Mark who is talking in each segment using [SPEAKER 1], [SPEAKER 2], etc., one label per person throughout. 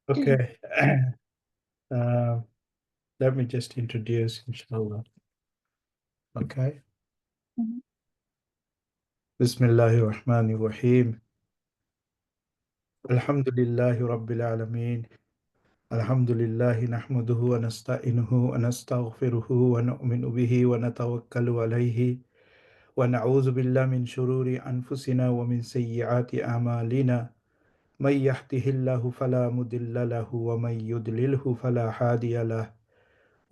[SPEAKER 1] Okay. Uh, Let me just introduce, inshallah. Okay.
[SPEAKER 2] Mhm.
[SPEAKER 1] Bismillahir Rahmanir Rahim. Alhamdulillahi Rabbil Alameen. Alhamdulillahi nahmaduhu wa nasta'inuhu wa nastaghfiruhu wa nu'minu bihi wa natawakkalu alayhi wa na'udhu billahi min shururi anfusina wa min sayyiati a'malina. Man yahdihillahu fala mudilla lahu wa man yudlilhu fala hadiya lahu.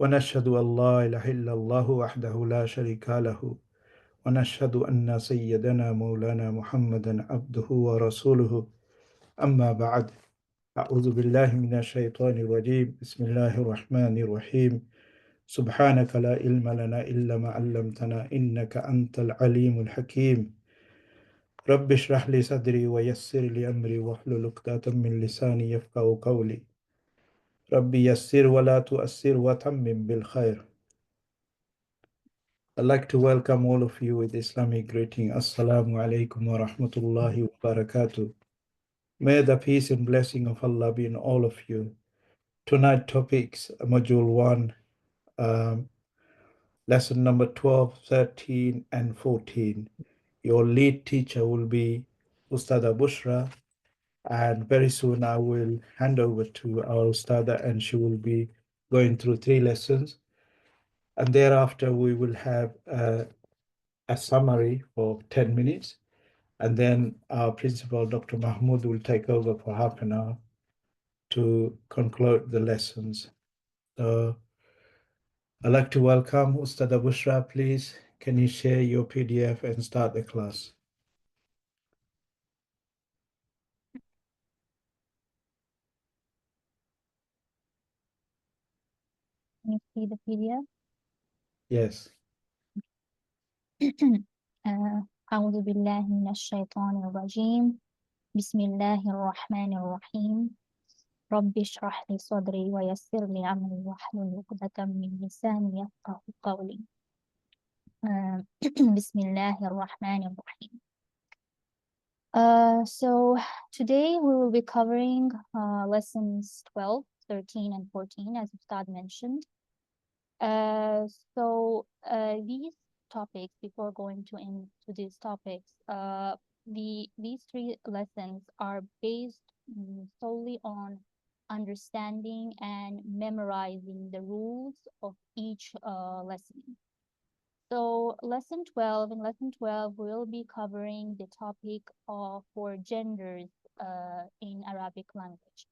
[SPEAKER 1] ونشهد أن لا إله إلا الله وحده لا شريك له ونشهد أن سيدنا مولانا محمدا عبده ورسوله أما بعد أعوذ بالله من الشيطان الرجيم بسم الله الرحمن الرحيم سبحانك لا علم لنا إلا ما علمتنا إنك أنت العليم الحكيم رب اشرح لي صدري ويسر لي أمري واحلل عقدة من لساني يفقهوا قولي ربي يسر ولا تؤسر وتمم بالخير. I'd like to welcome all of you with Islamic greeting. Assalamu alaikum wa rahmatullahi wa barakatuh. May the peace and blessing of Allah be in all of you. Tonight topics, module 1, lesson number 12, 13, and 14. Your lead teacher will be Ustada Bushra, and very soon I will hand over to our Ustada and she will be going through 3 lessons. And thereafter we will have a summary for 10 minutes. And then our principal, Dr. Mahmoud, will take over for half an hour to conclude the lessons. So I'd like to welcome Ustada Bushra. Please, can you share your PDF and start the class?
[SPEAKER 2] Can you see the PDF?
[SPEAKER 1] Yes.
[SPEAKER 2] أعوذ بالله من الشيطان الرجيم بسم الله الرحمن الرحيم رب اشرح لي صدري ويسر لي أمري واحلل عقدة من لساني يفقه قولي بسم الله الرحمن الرحيم. So today we will be covering lessons 12, 13, and 14, as Ustad mentioned. So these topics, before going into these topics, these 3 lessons are based solely on understanding and memorizing the rules of each lesson. So in lesson 12, we'll be covering the topic of for genders in Arabic language.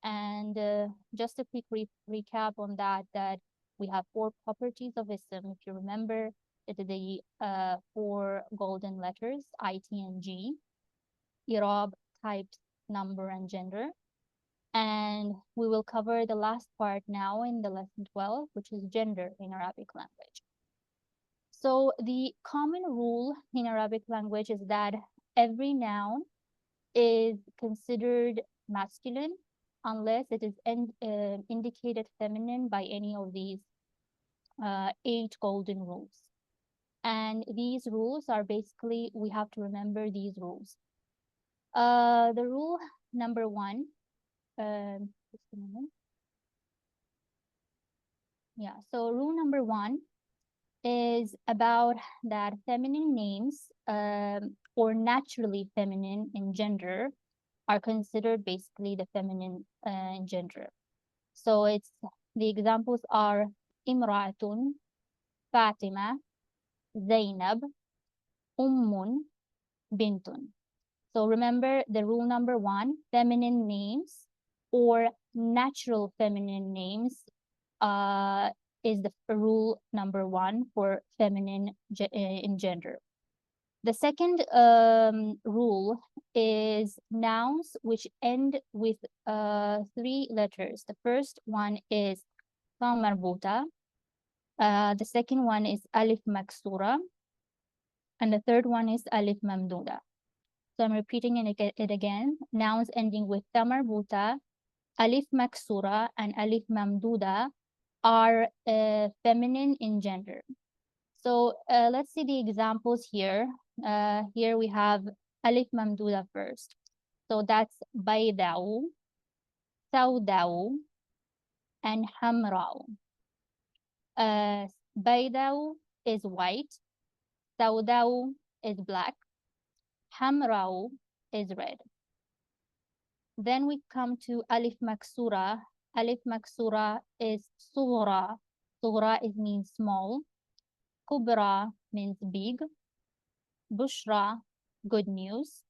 [SPEAKER 2] And just a quick recap on that we have 4 properties of ism. If you remember, it is the 4 golden letters, I, T, and G, Irab, types, number, and gender. And we will cover the last part now in the lesson 12, which is gender in Arabic language. So the common rule in Arabic language is that every noun is considered masculine unless it is indicated feminine by any of these 8 golden rules. And these rules are basically, we have to remember these rules. The rule number 1, just a moment. Yeah, so rule number 1 is about that feminine names or naturally feminine in gender are considered basically the feminine gender. So it's the examples are Imra'atun, Fatima, Zainab, Ummun, Bintun. So remember the rule number 1, feminine names or natural feminine names is the rule number 1 for feminine in gender. The second rule is nouns which end with 3 letters. The first one is ta marbuta. The second one is alif maksura. And the third one is alif mamduda. So I'm repeating it again. Nouns ending with ta marbuta, alif maksura, and alif mamduda are feminine in gender. So let's see the examples here. Here we have alif mamduda first. So that's bayda'u, سوداء and حمراء. بيضاء is white, سوداء is black, حمراء is red. Then we come to alif maksura. Alif maksura is صغرى. صغرى is means small. كبرى means big. بشرى, good news.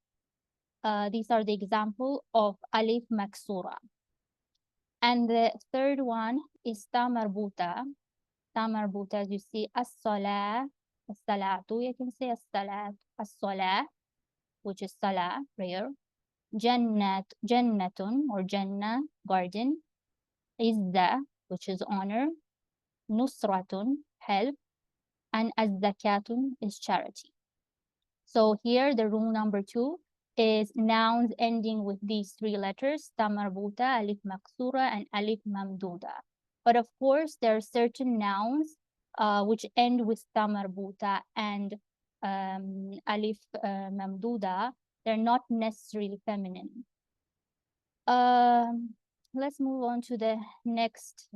[SPEAKER 2] These are the example of alif maksura. And the third one is ta marbuta. Ta marbuta, as you see, as-salah, as-salatu, you can say as-salat, as-salah, which is salah, prayer. Jannat, jannatun or jannah, garden. Izza, which is honor. Nusratun, help. And az-zakatun is charity. So here the rule number 2 is nouns ending with these 3 letters, ta marbuta, alif maksura, and alif mamduda. But of course, there are certain nouns which end with ta marbuta and alif mamduda. They're not necessarily feminine. Let's move on to the next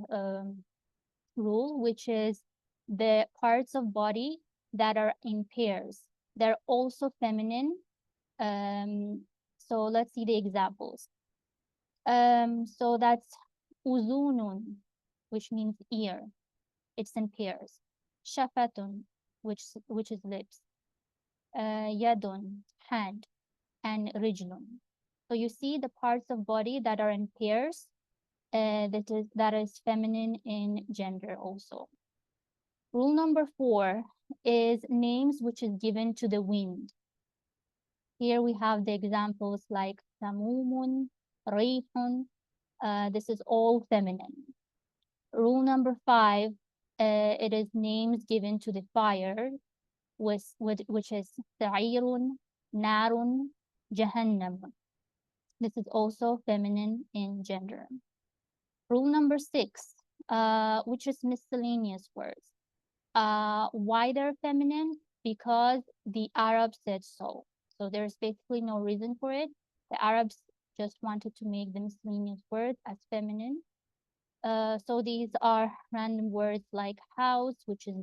[SPEAKER 2] rule, which is the parts of body that are in pairs. They're also feminine. So let's see the examples. So that's uzunun, which means ear. It's in pairs. Shafatun, which is lips. Yadun, hand, and rijlun. So you see the parts of body that are in pairs. That is feminine in gender also. Rule number 4 is names which is given to the wind. Here we have the examples like samumun, rihun. This is all feminine. Rule number 5, it is names given to the fire, which is sa'irun, narun, jahannam. This is also feminine in gender. Rule number 6, which is miscellaneous words. Why they're feminine? Because the Arabs said so. So there's basically no reason for it. The Arabs just wanted to make the miscellaneous words as feminine. So these are random words like house, which is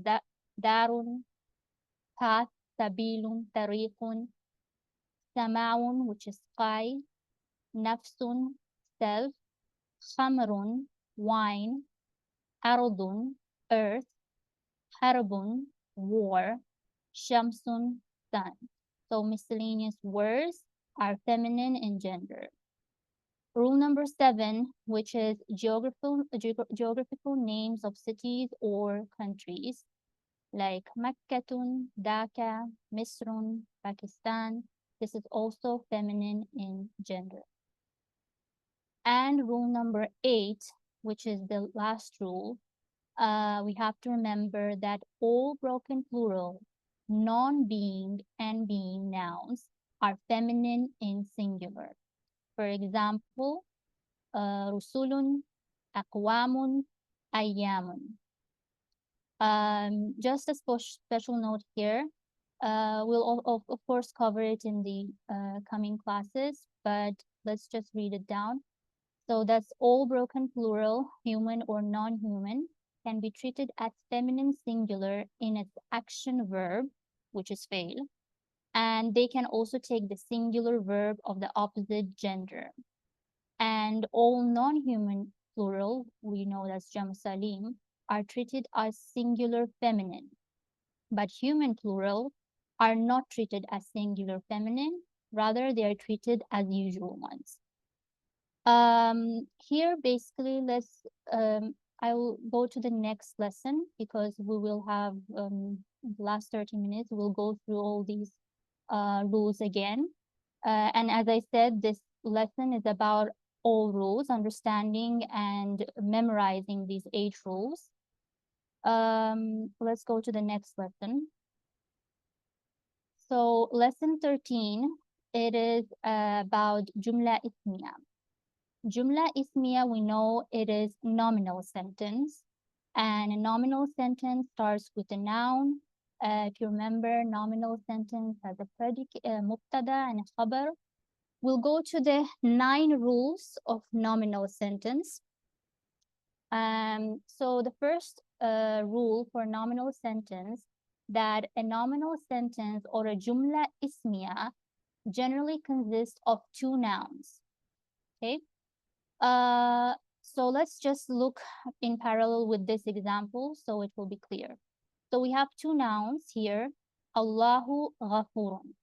[SPEAKER 2] darun, path, sabilun, tariqun, samaun, which is sky, nafsun, self, khamrun, wine, ardun, earth, harbun, war, shamsun, sun. So miscellaneous words are feminine in gender. Rule number 7, which is geographical names of cities or countries, like Makkatun, Dhaka, Misrun, Pakistan. This is also feminine in gender. And rule number 8, which is the last rule, we have to remember that all broken plural, non-being and being nouns are feminine in singular. For example, rusulun, aqwamun, ayyamun. Just a special note here, we'll of course cover it in the coming classes, but let's just read it down. So that's all broken plural, human or non-human, can be treated as feminine singular in its action verb, which is fail, and they can also take the singular verb of the opposite gender. And all non-human plural, we know that's jam salim, are treated as singular feminine, but human plural are not treated as singular feminine, rather they are treated as usual ones. Here basically I will go to the next lesson because we will have the last 30 minutes, we'll go through all these rules again. And as I said, this lesson is about all rules, understanding and memorizing these 8 rules. Let's go to the next lesson. So lesson 13, it is about Jumla Ismiya. Jumla Ismiya, we know it is nominal sentence. And a nominal sentence starts with a noun. If you remember, nominal sentence has a predicate, mubtada and a khabar. We'll go to the 9 rules of nominal sentence. So the first rule for nominal sentence, that a nominal sentence or a jumla ismiya generally consists of 2 nouns. Okay. So let's just look in parallel with this example so it will be clear. So we have 2 nouns here, Allahu Ghafurun.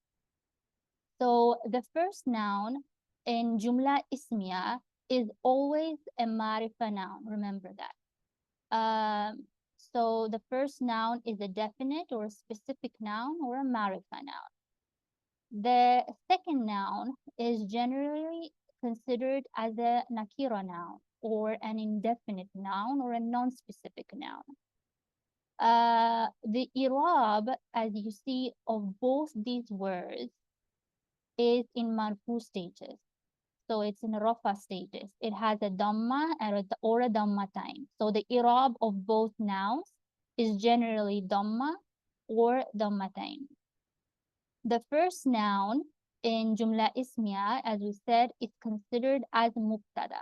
[SPEAKER 2] So the first noun in jumla ismiya is always a marifa noun. Remember that. So the first noun is a definite or a specific noun or a marifa noun. The second noun is generally considered as a nakira noun or an indefinite noun or a non-specific noun. The i'rab, as you see, of both these words is in marfu status. So it's in rafa status. It has a dhamma or a dhammatain. So the i'rab of both nouns is generally dhamma or dhammatain. The first noun in jumla ismiya, as we said, is considered as mubtada,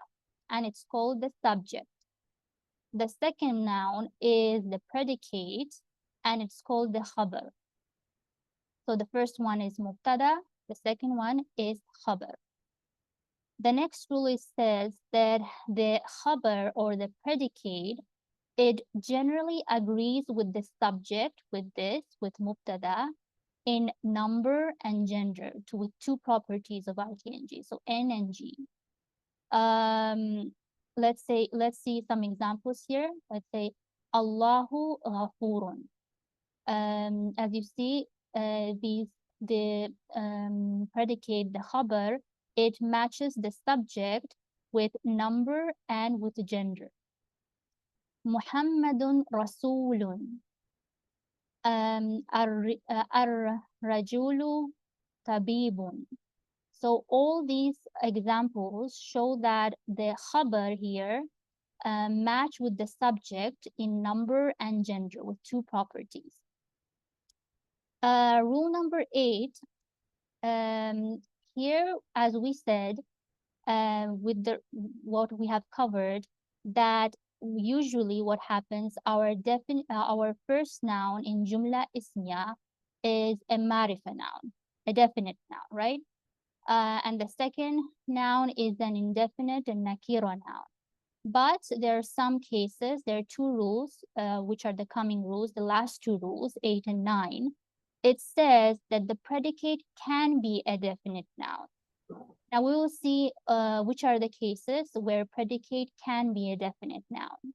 [SPEAKER 2] and it's called the subject. The second noun is the predicate, and it's called the khabar. So the first one is mubtada, the second one is khabar. The next rule says that the khabar or the predicate, it generally agrees with the subject, with mubtada, in number and gender, with 2 properties of ing, so n and g. Let's see some examples here. Let's say Allahu Ghafurun. As you see, the predicate, the khabar, it matches the subject with number and with gender. Muhammadun Rasulun. Ar-rajulu tabibun. So all these examples show that the khabar here match with the subject in number and gender with 2 properties. Rule number 8, here, as we said, with what we have covered, that usually what happens, our first noun in jumla ismiya is a marifa noun, a definite noun, right? And the second noun is an indefinite and nakira noun. But there are some cases, there are 2 rules, which are the coming rules, the last 2 rules, 8 and 9. It says that the predicate can be a definite noun. Now we will see which are the cases where predicate can be a definite noun.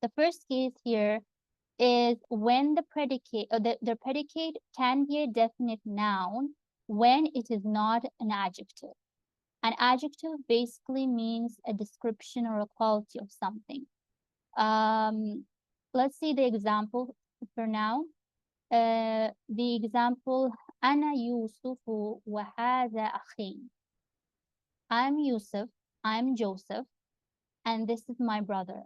[SPEAKER 2] The first case here is when the predicate, the predicate can be a definite noun when it is not an adjective. An adjective basically means a description or a quality of something. Let's see the example for now. The example, Ana Yusufu wa hadha akhi. I'm Yusuf, I'm Joseph, and this is my brother.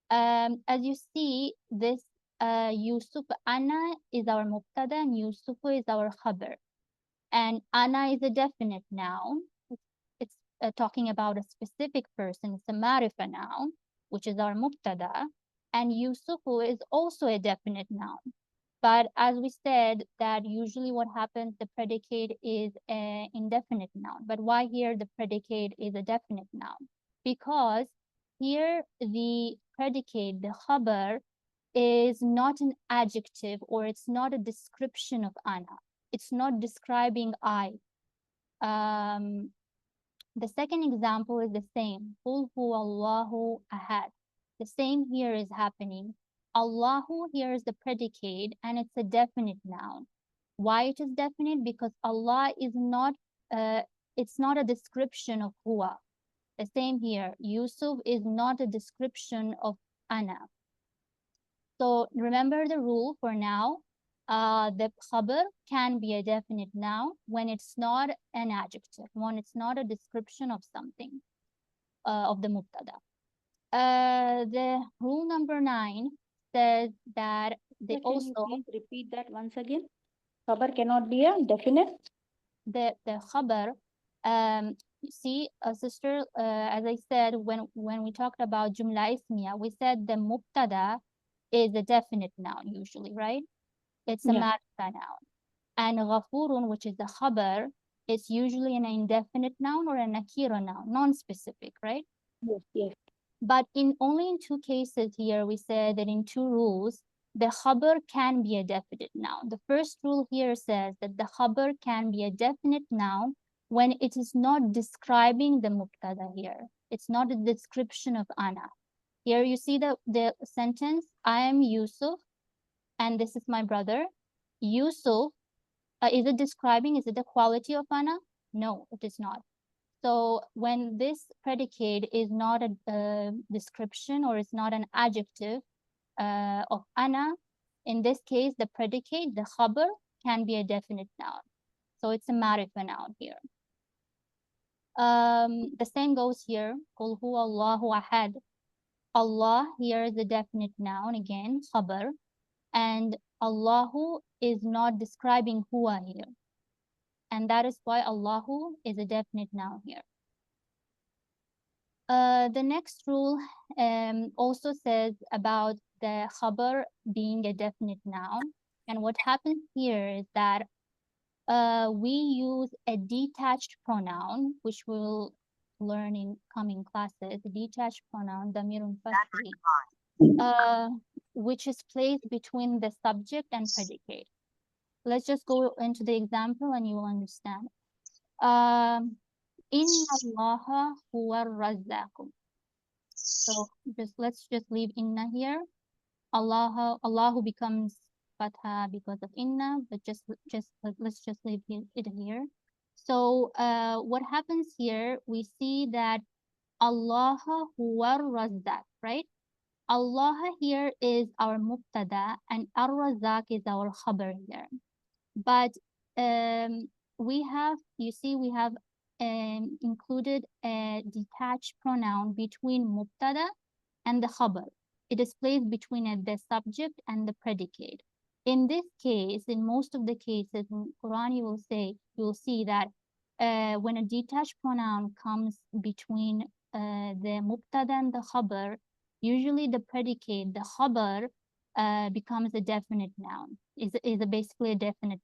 [SPEAKER 2] As you see, this Yusuf, Ana is our mubtada and Yusufu is our khabar. And Ana is a definite noun. It's talking about a specific person. It's a marifa noun, which is our mubtada. And Yusufu is also a definite noun. But as we said, that usually what happens, the predicate is an indefinite noun. But why here the predicate is a definite noun? Because here the predicate, the khabar, is not an adjective or it's not a description of Ana. It's not describing I. The second example is the same. Qul huwa Allahu ahad. The same here is happening. Allahu here is the predicate and it's a definite noun. Why it is definite? Because Allah is not, it's not a description of huwa. The same here. Yusuf is not a description of Ana. So remember the rule for now. The khabar can be a definite noun when it's not an adjective, when it's not a description of something, of the mubtada. The rule number 9 says that they
[SPEAKER 3] Can
[SPEAKER 2] also...
[SPEAKER 3] you please repeat that once again? Khabar cannot be a definite?
[SPEAKER 2] The khabar You see, sister, as I said, when we talked about jumla ismiya, we said the mubtada is a definite noun usually, right? It's a
[SPEAKER 3] Yeah.
[SPEAKER 2] ma'rifa noun. And ghafurun, which is the khabar, is usually an indefinite noun or a nakira noun, non-specific, right?
[SPEAKER 3] Yes. Yes.
[SPEAKER 2] But in only in two cases here, we said that in two rules, the khabar can be a definite noun. The first rule here says that the khabar can be a definite noun when it is not describing the mubtada here. It's not a description of ana. Here you see the sentence, I am Yusuf, and this is my brother. Yusuf, is it describing, is it the quality of ana? No, it is not. So when this predicate is not a description or it's not an adjective of ana, in this case, the predicate, the khabar, can be a definite noun. So it's a ma'rifa noun here. The same goes here. Qul huwa Allahu ahad. Allah here is a definite noun, again, khabar. And Allahu is not describing huwa here. And that is why Allahu is a definite noun here. The next rule also says about the khabar being a definite noun. And what happens here is that we use a detached pronoun, which we'll learn in coming classes, a detached pronoun, damirun fasli, which is placed between the subject and predicate. Let's just go into the example and you will understand. Inna Allaha huwa razzaqu. So let's just leave inna here. Allahu becomes fatha because of inna, but let's just leave it here. So what happens here? We see that Allah huwa razzaq, right? Allah here is our mubtada and ar-razzaq is our khabar here. But we have, you see, we have included a detached pronoun between mubtada and the khabar. It is placed between the subject and the predicate. In this case, in most of the cases in Quran, you will see that when a detached pronoun comes between the mubtada and the khabar, usually the predicate, the khabar, becomes a definite noun, is basically a definite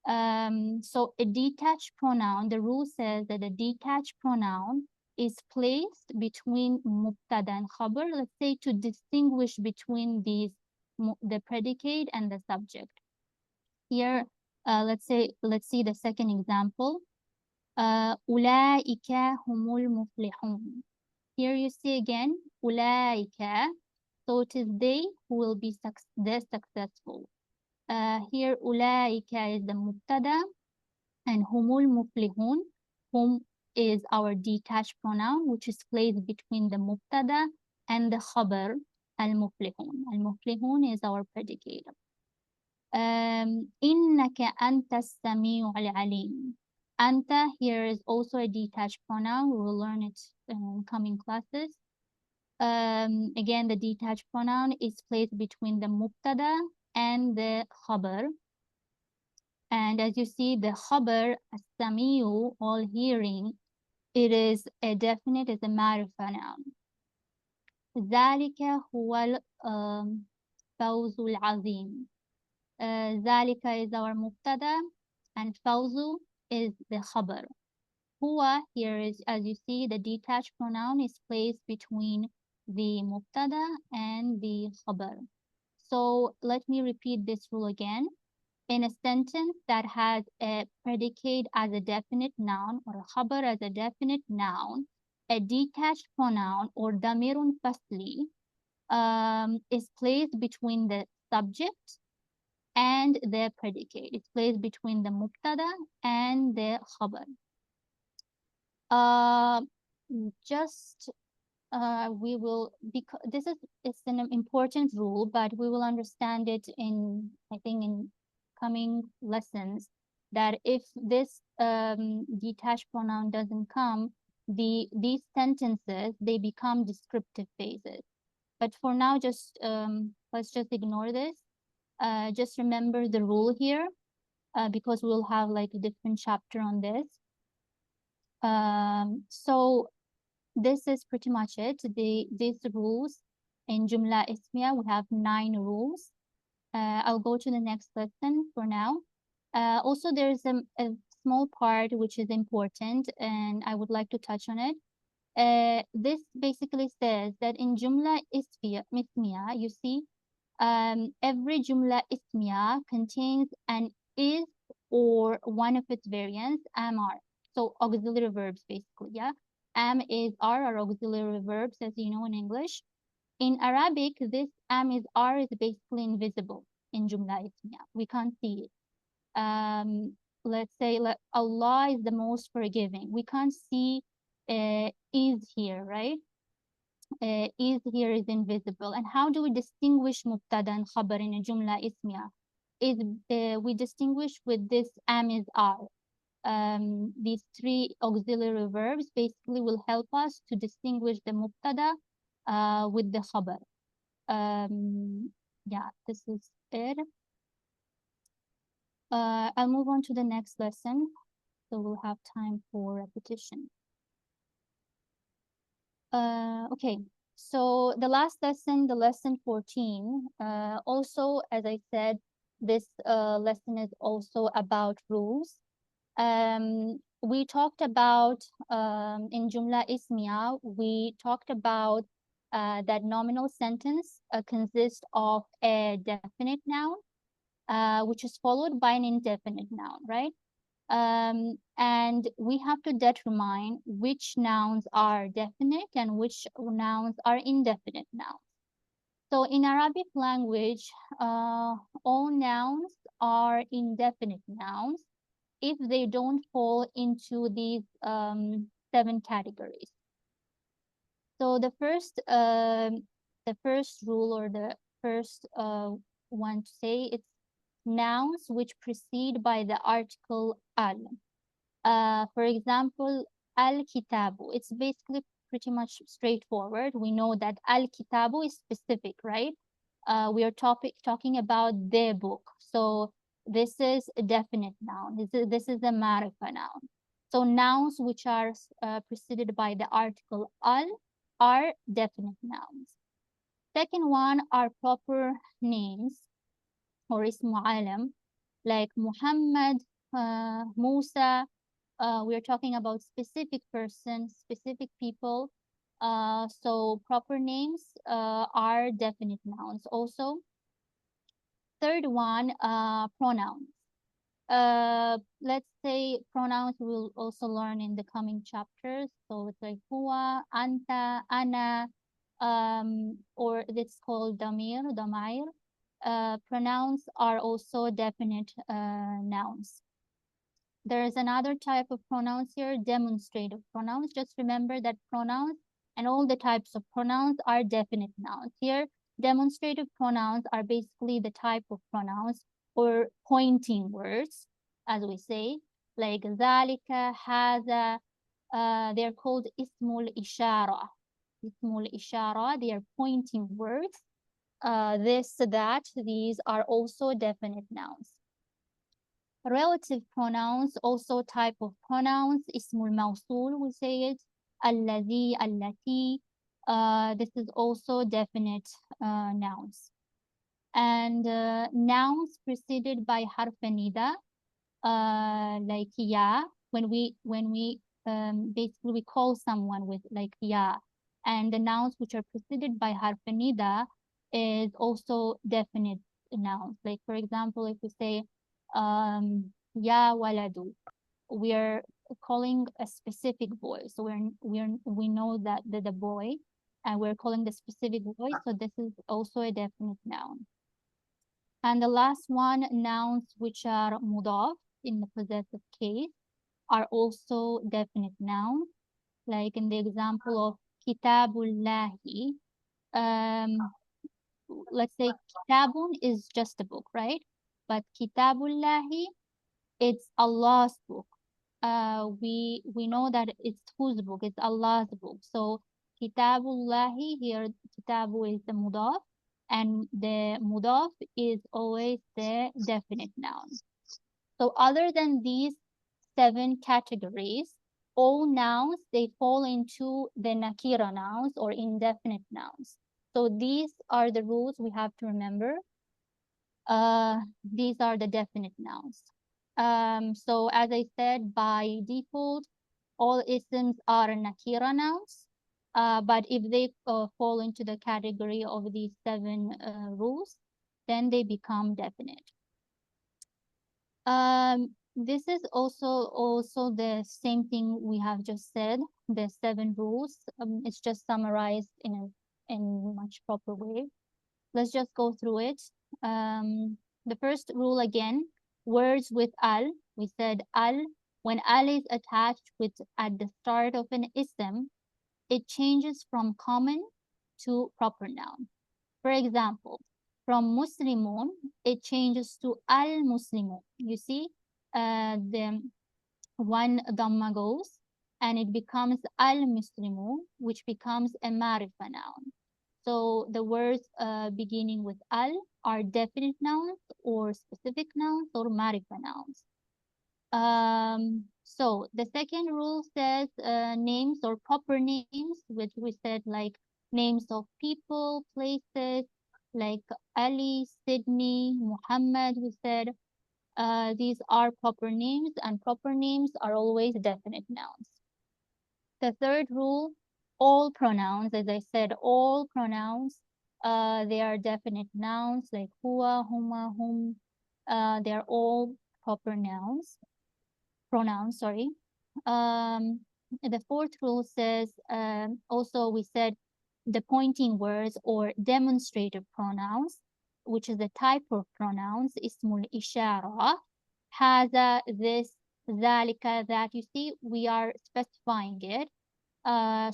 [SPEAKER 2] noun. So a detached pronoun, the rule says that a detached pronoun is placed between mubtada and khabar, let's say to distinguish between these, the predicate and the subject. Here, let's see the second example. Ulaika humul muflihun. Here you see again, ulaika. So it is they who will be successful. Here, ulaika is the mubtada, and humul muflihun, whom is our detached pronoun, which is placed between the mubtada and the khabar, al-muflihun. Al-muflihun is our predicate. Innaka anta as-sami'u al-alim. Anta here is also a detached pronoun. We will learn it in coming classes. Again, the detached pronoun is placed between the mubtada and the khabar. And as you see, the khabar, as-sami'u, all hearing, it is a definite, is a ma'rifa noun. ذلك هو الفوز العظيم. ذلك is our mubtada and fawzu is the khabar. Huwa here is, as you see, the detached pronoun is placed between the mubtada and the khabar. So let me repeat this rule again. In a sentence that has a predicate as a definite noun or a khabar as a definite noun, a detached pronoun or damirun fasli is placed between the subject and the predicate. It's placed between the mubtada and the khabar. We will, because this is, it's an important rule, but we will understand it in, I think, in coming lessons, that if this detached pronoun doesn't come, these sentences, they become descriptive phases. But for now, just let's just ignore this. Just remember the rule here, because we'll have like a different chapter on this. So this is pretty much it. These rules in Jumla Ismiya, we have 9 rules. I'll go to the next lesson for now. Also, there's a small part which is important, and I would like to touch on it. This basically says that in Jumla Ismiya, you see, every Jumla Ismiya contains an is or one of its variants, am, are. So auxiliary verbs, basically, yeah. Am, is, are auxiliary verbs, as you know in English. In Arabic, this am, is, are is basically invisible in Jumla Ismiya. We can't see it. Let's say Allah is the most forgiving. We can't see is here, right? Is here is invisible. And how do we distinguish mubtada and khabar in a Jumla Ismiya? We distinguish with this am, is, are. These 3 auxiliary verbs basically will help us to distinguish the mubtada with the khabar. Yeah, this is it. I'll move on to the next lesson, so we'll have time for repetition. Okay, so the last lesson, the lesson 14, also, as I said, this lesson is also about rules. We talked about, in Jumla Ismiya, we talked about that nominal sentence consists of a definite noun, which is followed by an indefinite noun, right? And we have to determine which nouns are definite and which nouns are indefinite nouns. So in Arabic language, all nouns are indefinite nouns if they don't fall into these 7 categories. So the first rule, or the first one to say, it's nouns which precede by the article al. For example, al-kitabu. It's basically pretty much straightforward. We know that al-kitabu is specific, right? We are talking about the book. So this is a definite noun. This is a ma'rifa noun. So nouns which are preceded by the article al are definite nouns. Second one are proper names, or ismu alam, like Muhammad, Musa. We are talking about specific persons, specific people. So proper names are definite nouns also. Third one, pronouns. Let's say pronouns we'll also learn in the coming chapters. So it's like huwa, anta, ana, or it's called damair. Pronouns are also definite nouns. There is another type of pronouns here, demonstrative pronouns. Just remember that pronouns and all the types of pronouns are definite nouns. Here, demonstrative pronouns are basically the type of pronouns or pointing words, as we say, like ذلك, هذا. They're called ismul ishara. Ismul ishara, they are pointing words. This, that, these are also definite nouns. Relative pronouns, also type of pronouns, ismul mawsul, we say it, alladhi, allati. This is also definite nouns. And nouns preceded by harf nida, like ya, when we basically we call someone with like ya, and the nouns which are preceded by harf nida is also definite nouns. Like for example, if we say ya waladu, we are calling a specific boy. So we know that the boy, and we're calling the specific boy. So this is also a definite noun. And the last one, nouns which are mudaf in the possessive case are also definite nouns. Like in the example of kitabullahi. Let's say kitabun is just a book, right? But kitabullahi, it's Allah's book. We know that it's whose book? It's Allah's book. So kitabullahi, here kitabu is the mudaf, and the mudaf is always the definite noun. So other than these 7 categories, all nouns, they fall into the nakira nouns or indefinite nouns. So these are the rules we have to remember. These are the definite nouns. So as I said, by default, all isms are nakira nouns. But if they fall into the category of these 7 rules, then they become definite. This is also the same thing we have just said, the 7 rules. It's just summarized in much proper way. Let's just go through it. The first rule again, words with al. We said al, when al is attached with at the start of an ism, it changes from common to proper noun. For example, from Muslimun, it changes to al-Muslimun. You see, the one dhamma goes, and it becomes al-Muslimun, which becomes a marifa noun. So the words beginning with al are definite nouns or specific nouns or marifa nouns. So the second rule says names or proper names, which we said like names of people, places, like Ali, Sydney, Muhammad, we said these are proper names, and proper names are always definite nouns. The third rule, all pronouns, as I said, all pronouns, they are definite nouns like huwa, huma, hum. They are all proper nouns. Pronouns, sorry. The fourth rule says, also we said the pointing words or demonstrative pronouns, which is a type of pronouns, ismul ishara, هذا, this, ذلك, that. You see, we are specifying it.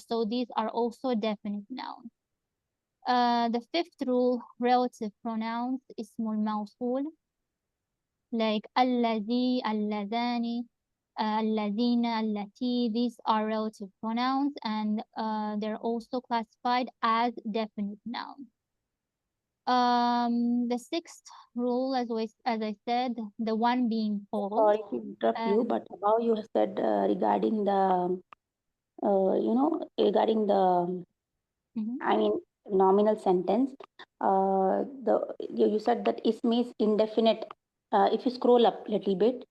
[SPEAKER 2] So these are also definite nouns. The fifth rule, relative pronouns, ismul mawsul, like الذي, اللذان, الذين, التي. These are relative pronouns, and they're also classified as definite nouns. The sixth rule, as I said, the one being called.
[SPEAKER 3] Sorry to interrupt you, but above you said regarding the, regarding the, I mean, nominal sentence. You said that ism is indefinite. If you scroll up a little bit.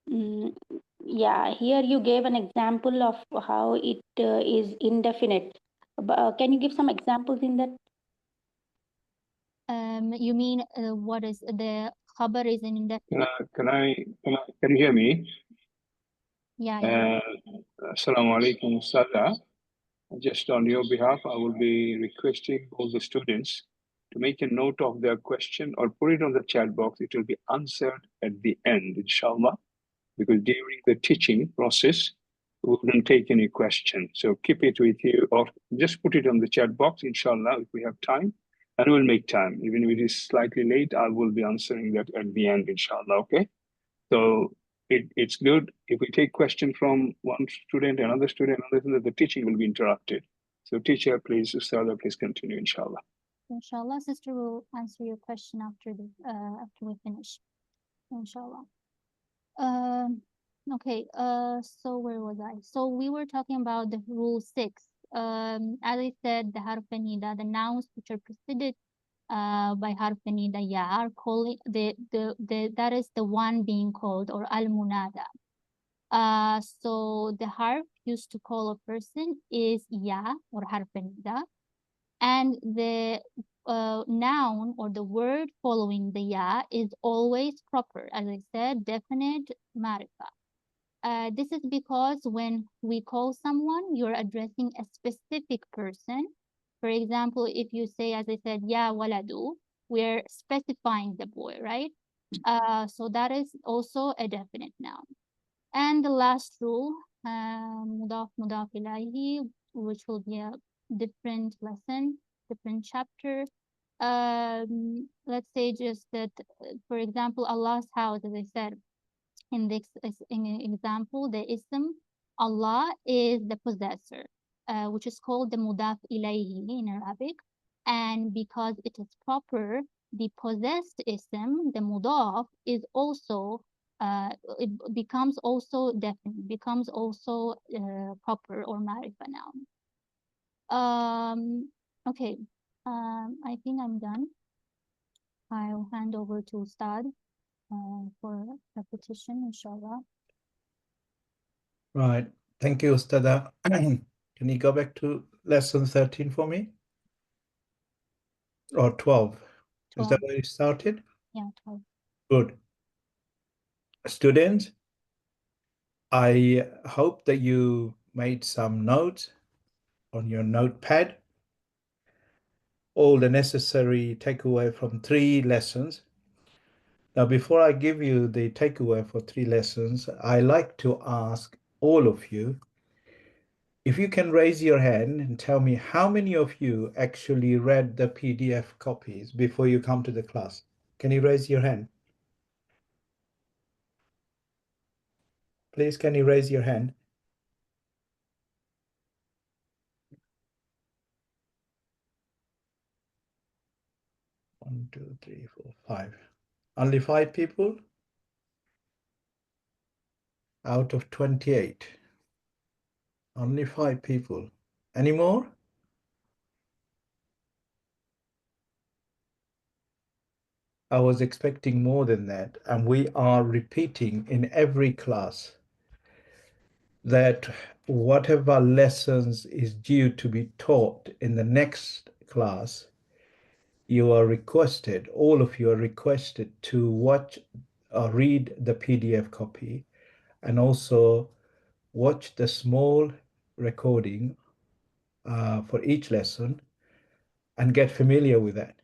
[SPEAKER 3] Yeah, here you gave an example of how it is indefinite. Can you give some examples in that?
[SPEAKER 2] You mean what is the khabar is an indefinite?
[SPEAKER 4] Can you hear me?
[SPEAKER 2] Yeah.
[SPEAKER 4] Assalamu alaikum, Sada. Just on your behalf, I will be requesting all the students to make a note of their question or put it on the chat box. It will be answered at the end, inshallah, because during the teaching process, we wouldn't take any question. So keep it with you or just put it on the chat box, inshallah, if we have time. And we'll make time. Even if it is slightly late, I will be answering that at the end, inshallah, okay? So it's good if we take question from one student, another student, the teaching will be interrupted. So teacher, please, Ustadha, please continue, inshallah.
[SPEAKER 2] Inshallah, sister will answer your question after we finish. Inshallah. Okay, so where was I? So we were talking about the rule 6. As I said, the harf nida, the nouns which are preceded by harf nida ya are calling that is the one being called, or al-munada. So the harf used to call a person is ya or harf nida, and the noun or the word following the ya is always proper. As I said, definite marifa. This is because when we call someone, you're addressing a specific person. For example, if you say, as I said, ya waladu, we're specifying the boy, right? So that is also a definite noun. And the last rule, mudaf mudaf ilayhi, which will be a different lesson, different chapter. Let's say just that, for example, Allah's house, as I said, in this example, the ism Allah is the possessor, which is called the mudaf ilayhi in Arabic. And because it is proper, the possessed ism, the mudaf, is also it becomes also definite, becomes also proper or ma'rifa noun. Okay, I think I'm done. I'll hand over to Ustad for repetition, inshallah.
[SPEAKER 1] Right. Thank you, Ustada. Can you go back to lesson 13 for me? Or 12? Is that
[SPEAKER 2] 12.
[SPEAKER 1] where you started?
[SPEAKER 2] Yeah, 12.
[SPEAKER 1] Good. Students, I hope that you made some notes on your notepad, all the necessary takeaway from 3 lessons. Now, before I give you the takeaway for 3 lessons, I like to ask all of you, if you can raise your hand and tell me how many of you actually read the PDF copies before you come to the class. Can you raise your hand? Please, can you raise your hand? One, two, three, four, 5. Only 5 people out of 28. Only 5 people. Any more? I was expecting more than that, and we are repeating in every class that whatever lessons is due to be taught in the next class, you are requested, all of you are requested to watch or read the PDF copy and also watch the small recording for each lesson and get familiar with that.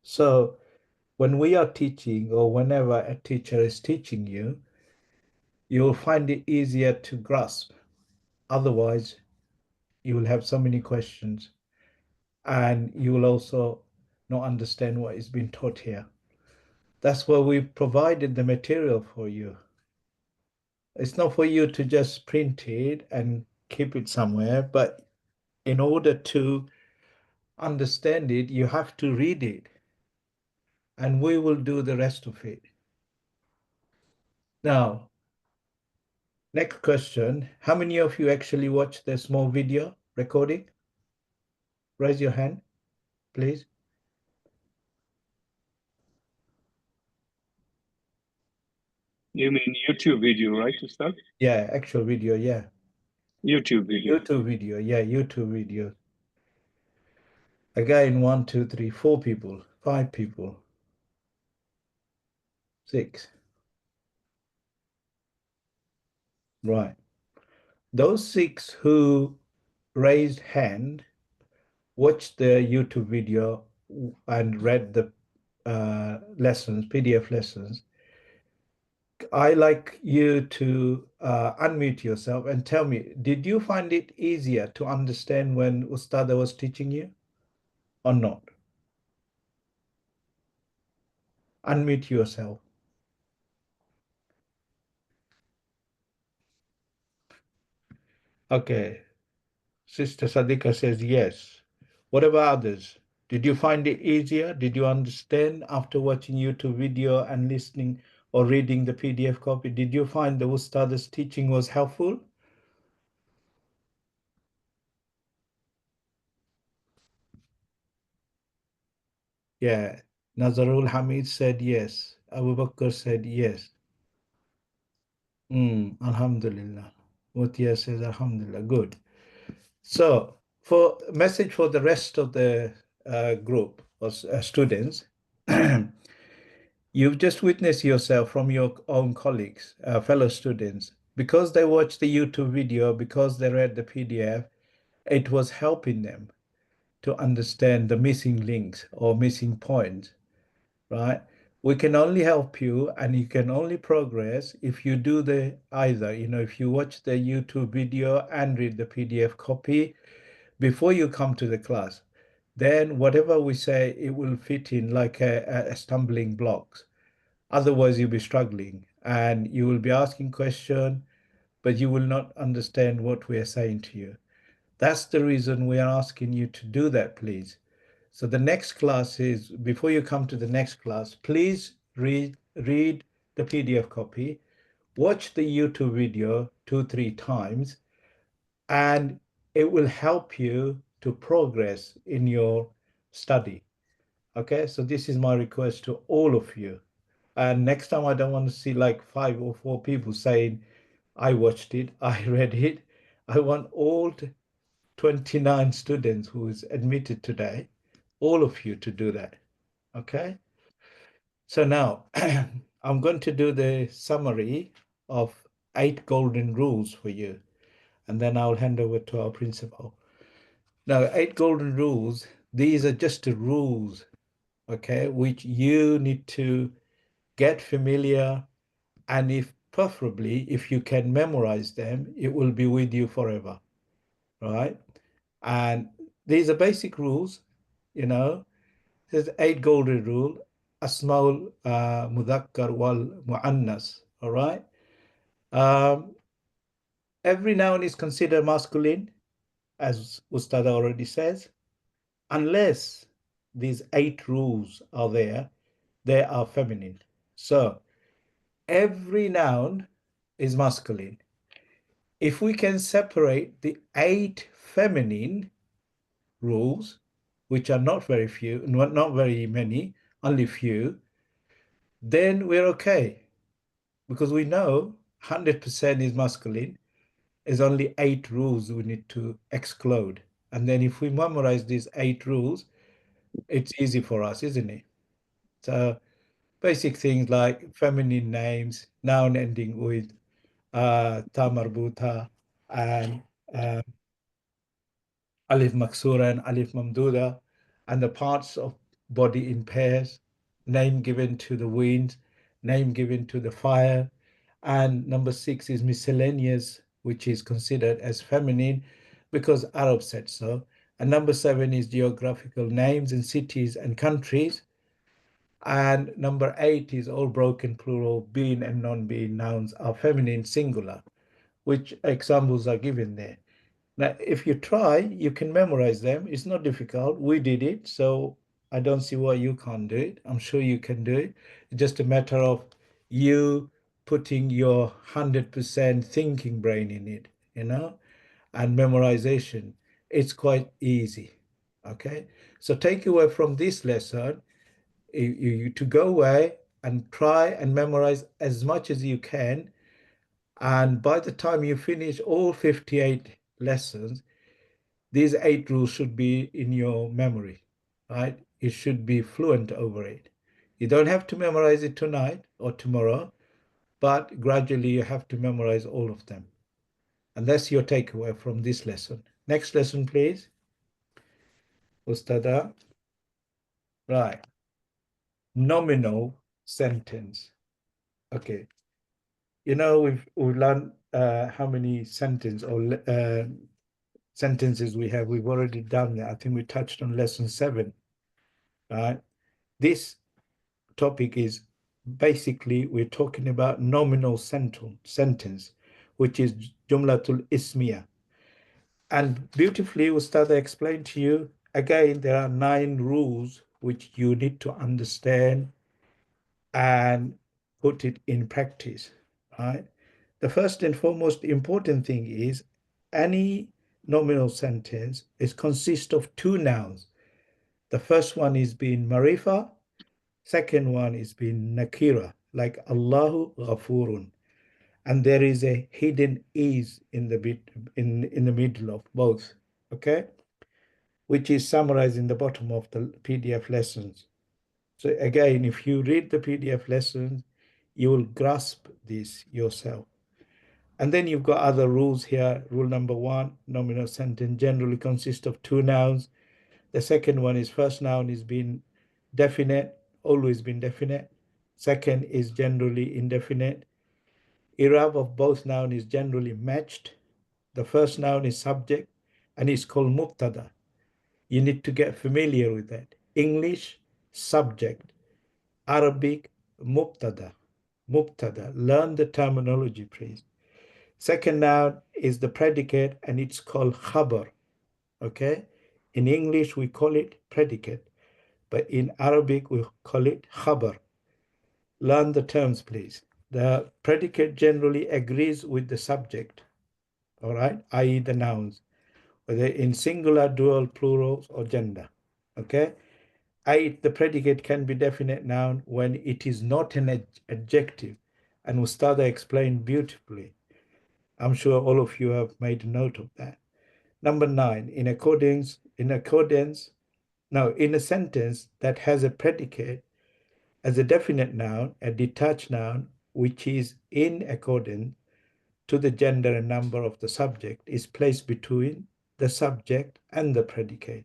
[SPEAKER 1] So when we are teaching or whenever a teacher is teaching you, you'll find it easier to grasp. Otherwise, you will have so many questions and you will also not understand what is being taught here. That's why we provided the material for you. It's not for you to just print it and keep it somewhere, but in order to understand it, you have to read it. And we will do the rest of it. Now, next question. How many of you actually watched the small video recording? Raise your hand, please.
[SPEAKER 4] You mean YouTube video, right, Ustad?
[SPEAKER 1] Yeah, actual video, yeah.
[SPEAKER 4] YouTube video.
[SPEAKER 1] YouTube video, yeah, YouTube video. Again, 1, 2, 3, 4 people, 5 people, 6. Right. Those 6 who raised hand watched the YouTube video and read the lessons, PDF lessons. I like you to unmute yourself and tell me, did you find it easier to understand when Ustada was teaching you or not? Unmute yourself. Okay. Sister Sadika says yes. What about others? Did you find it easier? Did you understand after watching YouTube video and listening or reading the PDF copy? Did you find the Ustada's teaching was helpful? Yeah. Nazarul Hamid said yes. Abu Bakr said yes. Alhamdulillah. Mutia says Alhamdulillah. Good. So, for message for the rest of the group or students, you've just witnessed yourself from your own colleagues, fellow students, because they watched the YouTube video, because they read the PDF, it was helping them to understand the missing links or missing points, right? We can only help you and you can only progress if you do the either, if you watch the YouTube video and read the PDF copy before you come to the class, then whatever we say, it will fit in like a stumbling blocks. Otherwise, you'll be struggling and you will be asking questions, but you will not understand what we are saying to you. That's the reason we are asking you to do that, please. So the next class is, before you come to the next class, please read the PDF copy, watch the YouTube video 2-3 times, and it will help you to progress in your study. Okay, so this is my request to all of you. And next time, I don't want to see like 5 or 4 people saying, I watched it, I read it. I want all 29 students who is admitted today, all of you to do that. Okay, so now I'm going to do the summary of 8 golden rules for you, and then I'll hand over to our principal. Now, 8 golden rules, these are just the rules, okay, which you need to get familiar, and if preferably, if you can memorize them, it will be with you forever, right? And these are basic rules, you know. There's 8 golden rule, asmaul mudhakkar wal muannas, all right? Every noun is considered masculine, as Ustada already says, unless these 8 rules are there, they are feminine. So every noun is masculine. If we can separate the 8 feminine rules, which are not very few, not very many, only few, then we're okay. Because we know 100% is masculine, is only 8 rules we need to exclude. And then if we memorize these 8 rules, it's easy for us, isn't it? So basic things like feminine names, noun ending with ta marbuta, and alif maksura and alif mamduda, and the parts of body in pairs, name given to the wind, name given to the fire. And number 6 is miscellaneous, which is considered as feminine because Arab said so. And number 7 is geographical names in cities and countries. And number 8 is all broken plural, being and non-being nouns are feminine singular, which examples are given there. Now, if you try, you can memorize them. It's not difficult. We did it, so I don't see why you can't do it. I'm sure you can do it. It's just a matter of you putting your 100% thinking brain in it, you know, and memorization. It's quite easy, okay? So take away from this lesson, you to go away and try and memorize as much as you can. And by the time you finish all 58 lessons, these 8 rules should be in your memory, right? You should be fluent over it. You don't have to memorize it tonight or tomorrow, but gradually you have to memorize all of them. And that's your takeaway from this lesson. Next lesson, please. Ustada. Right. Nominal sentence. Okay. You know, we've learned how many sentences we have. We've already done that. I think we touched on lesson 7. Right. This topic is basically we're talking about nominal sentence, which is jumlatul ismiya. And beautifully, Ustada explained to you, again, there are 9 rules which you need to understand and put it in practice, right? The first and foremost important thing is any nominal sentence consists of 2 nouns. The first one is being marifa, second one is being nakira, like Allahu Ghafurun. And there is a hidden is in the middle of both, okay? Which is summarized in the bottom of the PDF lessons. So again, if you read the PDF lessons, you will grasp this yourself. And then you've got other rules here. Rule number 1, nominal sentence generally consists of 2 nouns. The second one is first noun is being definite, always been definite. Second is generally indefinite. I'rab of both noun is generally matched. The first noun is subject and is called mubtada. You need to get familiar with that. English, subject. Arabic, mubtada. Mubtada. Learn the terminology, please. Second noun is the predicate and it's called khabar. Okay? In English, we call it predicate, but in Arabic, we call it khabar. learn the terms, please. The predicate generally agrees with the subject, all right, i.e. the nouns, whether in singular, dual, plurals, or gender, okay? The predicate can be definite noun when it is not an adjective, and Ustada explained beautifully. I'm sure all of you have made a note of that. Number 9, in a sentence that has a predicate as a definite noun, a detached noun, which is in accordance to the gender and number of the subject, is placed between the subject and the predicate.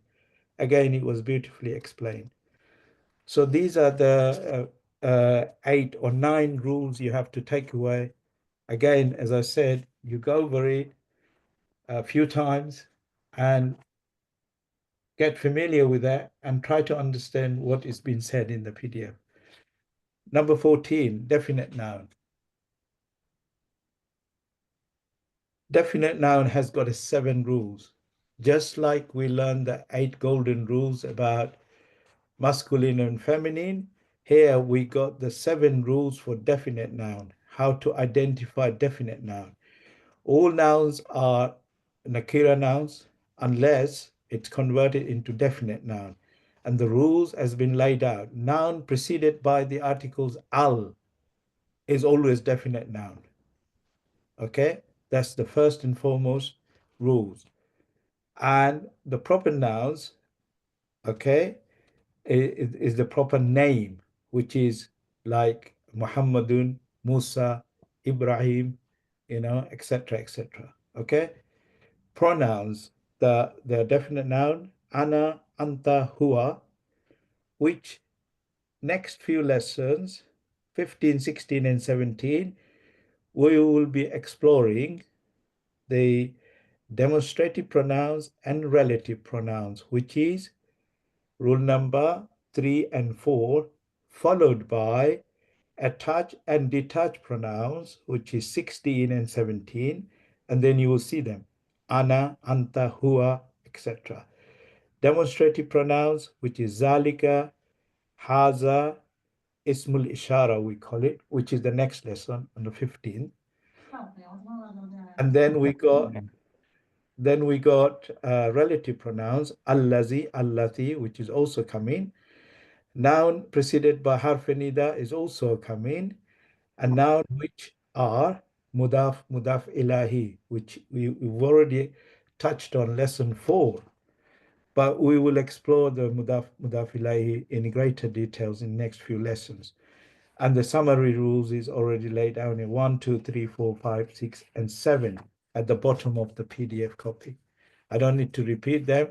[SPEAKER 1] Again, it was beautifully explained. So these are the 8 or 9 rules you have to take away. Again, as I said, you go over it a few times and get familiar with that and try to understand what is being said in the PDF. Number 14, definite noun. Definite noun has got 7 rules. Just like we learned the 8 golden rules about masculine and feminine, here we got the 7 rules for definite noun, how to identify definite noun. All nouns are nakira nouns unless it's converted into definite noun. And the rules has been laid out. Noun preceded by the articles al is always definite noun. Okay, that's the first and foremost rules. And the proper nouns, okay, is the proper name, which is like Muhammadun, Musa, Ibrahim, etc., etc. Okay. Pronouns, the definite noun, ana, anta, huwa, which next few lessons, 15, 16, and 17, we will be exploring the demonstrative pronouns and relative pronouns, which is rule number 3 and 4, followed by attached and detached pronouns, which is 16 and 17, and then you will see them, ana, anta, huwa, etc. Demonstrative pronouns, which is zalika, haza, ismul ishara, we call it, which is the next lesson on the 15th. And then we got relative pronouns, allazi, allati, which is also coming. Noun preceded by harf nida is also coming. And noun which are mudaf, mudaf ilahi, which we've already touched on lesson 4. But we will explore the mudaf, mudaf ilahi in greater details in the next few lessons. And the summary rules is already laid down in 1, 2, 3, 4, 5, 6, and 7 at the bottom of the PDF copy. I don't need to repeat them.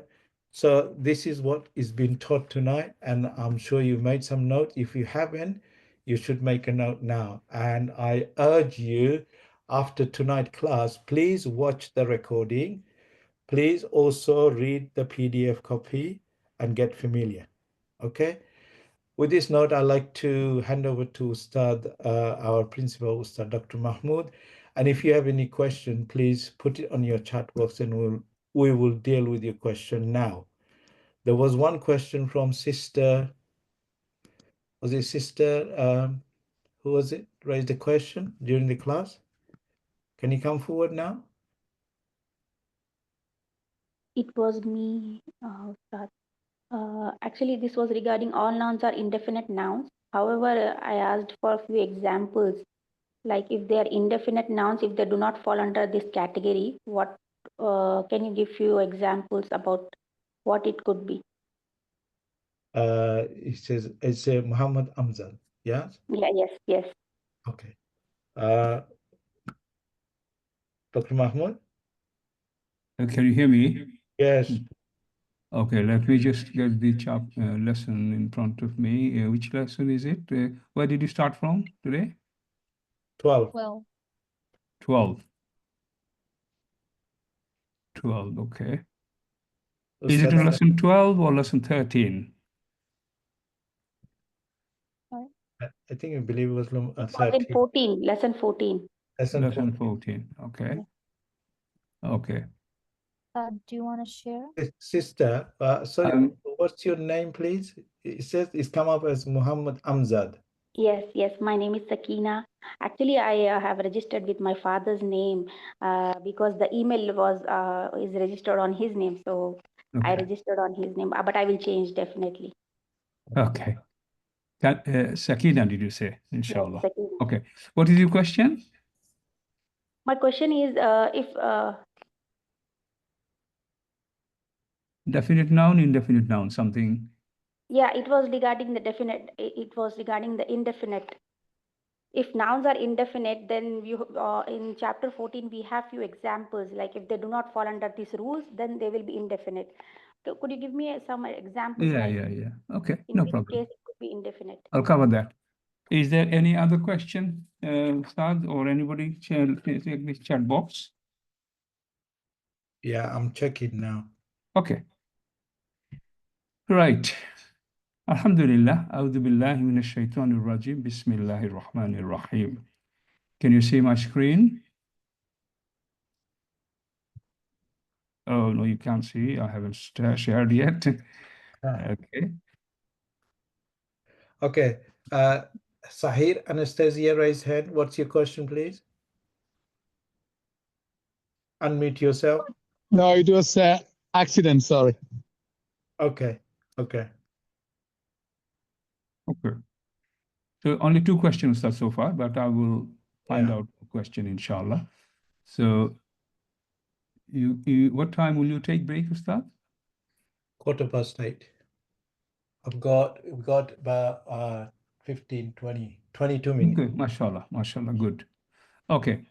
[SPEAKER 1] So this is what is being taught tonight, and I'm sure you made some notes. If you haven't, you should make a note now. And I urge you, after tonight's class, please watch the recording. Please also read the PDF copy and get familiar. Okay? With this note, I'd like to hand over to Ustad, our principal, Ustad Dr. Mahmood. And if you have any question, please put it on your chat box and we will deal with your question now. There was one question from Sister, was it Sister, who was it, raised a question during the class? Can you come forward now?
[SPEAKER 3] It was me, Ustad. Actually, this was regarding all nouns are indefinite nouns. However, I asked for a few examples, like if they are indefinite nouns, if they do not fall under this category, what can you give few examples about what it could be?
[SPEAKER 1] It says, it's Muhammad Amzad, yeah?
[SPEAKER 3] Yeah, yes.
[SPEAKER 1] Okay. Dr. Mahmood?
[SPEAKER 4] Can you hear me?
[SPEAKER 1] Yes.
[SPEAKER 4] Okay, let me just get the lesson in front of me. Which lesson is it? Where did you start from today?
[SPEAKER 1] 12.
[SPEAKER 2] 12.
[SPEAKER 4] 12. 12, okay. Is it
[SPEAKER 1] Ustad,
[SPEAKER 4] lesson 12 or lesson 13?
[SPEAKER 1] I think I believe it was
[SPEAKER 3] It was in
[SPEAKER 1] 13.
[SPEAKER 3] 14, lesson 14.
[SPEAKER 4] Lesson 14, okay. Okay.
[SPEAKER 2] Do you want to share?
[SPEAKER 1] Sister, sorry, what's your name, please? It says it's come up as Muhammad Amzad.
[SPEAKER 3] Yes, yes. My name is Sakina. Actually, I have registered with my father's name because the email was is registered on his name. So I
[SPEAKER 5] Okay.
[SPEAKER 3] registered on his name, but I will change definitely.
[SPEAKER 5] Okay. Sakina, did you say?
[SPEAKER 3] Yes,
[SPEAKER 5] Inshallah.
[SPEAKER 3] Sakina.
[SPEAKER 5] Okay. What is your question?
[SPEAKER 3] My question is, if
[SPEAKER 5] Definite noun, indefinite noun, something.
[SPEAKER 3] yeah, it was regarding the definite. It was regarding the indefinite. If nouns are indefinite, then you in chapter 14 we have few examples. Like if they do not fall under these rules, then they will be indefinite. So could you give me some examples,
[SPEAKER 5] Yeah,
[SPEAKER 3] like
[SPEAKER 5] yeah. Okay,
[SPEAKER 3] in
[SPEAKER 5] no
[SPEAKER 3] which
[SPEAKER 5] problem.
[SPEAKER 3] case it could be indefinite?
[SPEAKER 5] I'll cover that. Is there any other question, Ustad, or anybody? Check this chat box.
[SPEAKER 1] Yeah, I'm checking now.
[SPEAKER 5] Okay. Right. Alhamdulillah. A'udhu billahi minash shaitanir rajim. Bismillahir rahmanir rahim. Can you see my screen? Oh, no, you can't see. I haven't shared yet. Okay.
[SPEAKER 1] Okay. Sahir, Anastasia, raise hand. What's your question, please? Unmute yourself.
[SPEAKER 6] No, it was accident. Sorry.
[SPEAKER 1] Okay. Okay.
[SPEAKER 5] Okay. So only two questions so far, but I will find
[SPEAKER 1] Yeah.
[SPEAKER 5] out a question, inshallah. So what time will you take break, Ustad?
[SPEAKER 1] 8:15. We've got about 15, 20, 22 minutes.
[SPEAKER 5] Okay, mashallah, mashallah, good. Okay.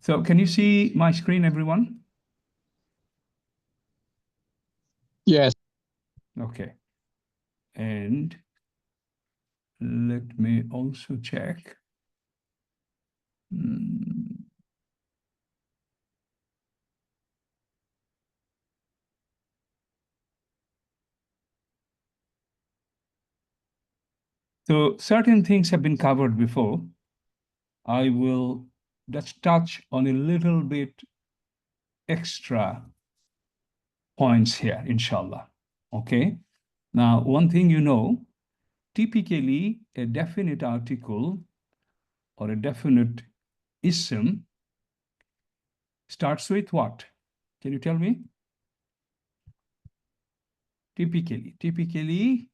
[SPEAKER 5] So can you see my screen, everyone?
[SPEAKER 6] Yes.
[SPEAKER 5] Okay. And let me also check. So certain things have been covered before. I will just touch on a little bit extra points here, inshallah. Okay. Now, one thing you know, typically a definite article or a definite ism starts with what? Can you tell me? Typically,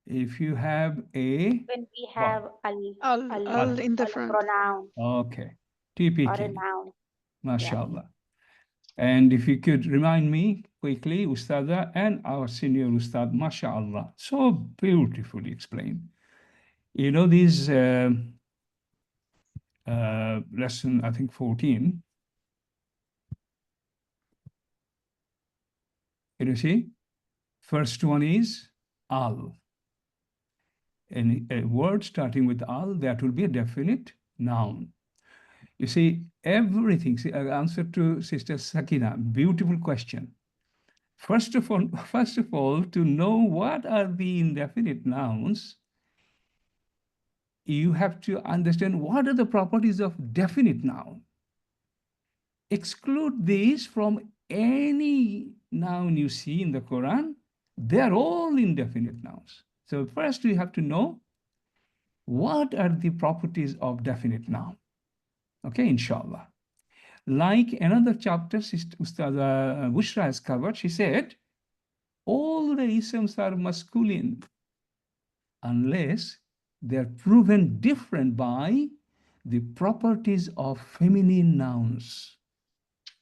[SPEAKER 5] if you have a
[SPEAKER 3] When we have
[SPEAKER 7] Al in the
[SPEAKER 3] al
[SPEAKER 7] front.
[SPEAKER 3] pronoun
[SPEAKER 5] okay,
[SPEAKER 3] or a
[SPEAKER 5] typically,
[SPEAKER 3] noun.
[SPEAKER 5] mashallah. And if you could remind me quickly, Ustada and our senior Ustad, mashallah, so beautifully explained. You know, these lesson, I think 14. Can you see? First one is al. And a word starting with al, that will be a definite noun. You see, everything, see, answer to Sister Sakina, beautiful question. First of all, to know what are the indefinite nouns, you have to understand what are the properties of definite noun. Exclude these from any noun you see in the Quran. They are all indefinite nouns. So first we have to know what are the properties of definite noun. Okay, inshallah. Like another chapter, Sister Ustaza Bushra has covered, she said, all the isms are masculine unless they're proven different by the properties of feminine nouns.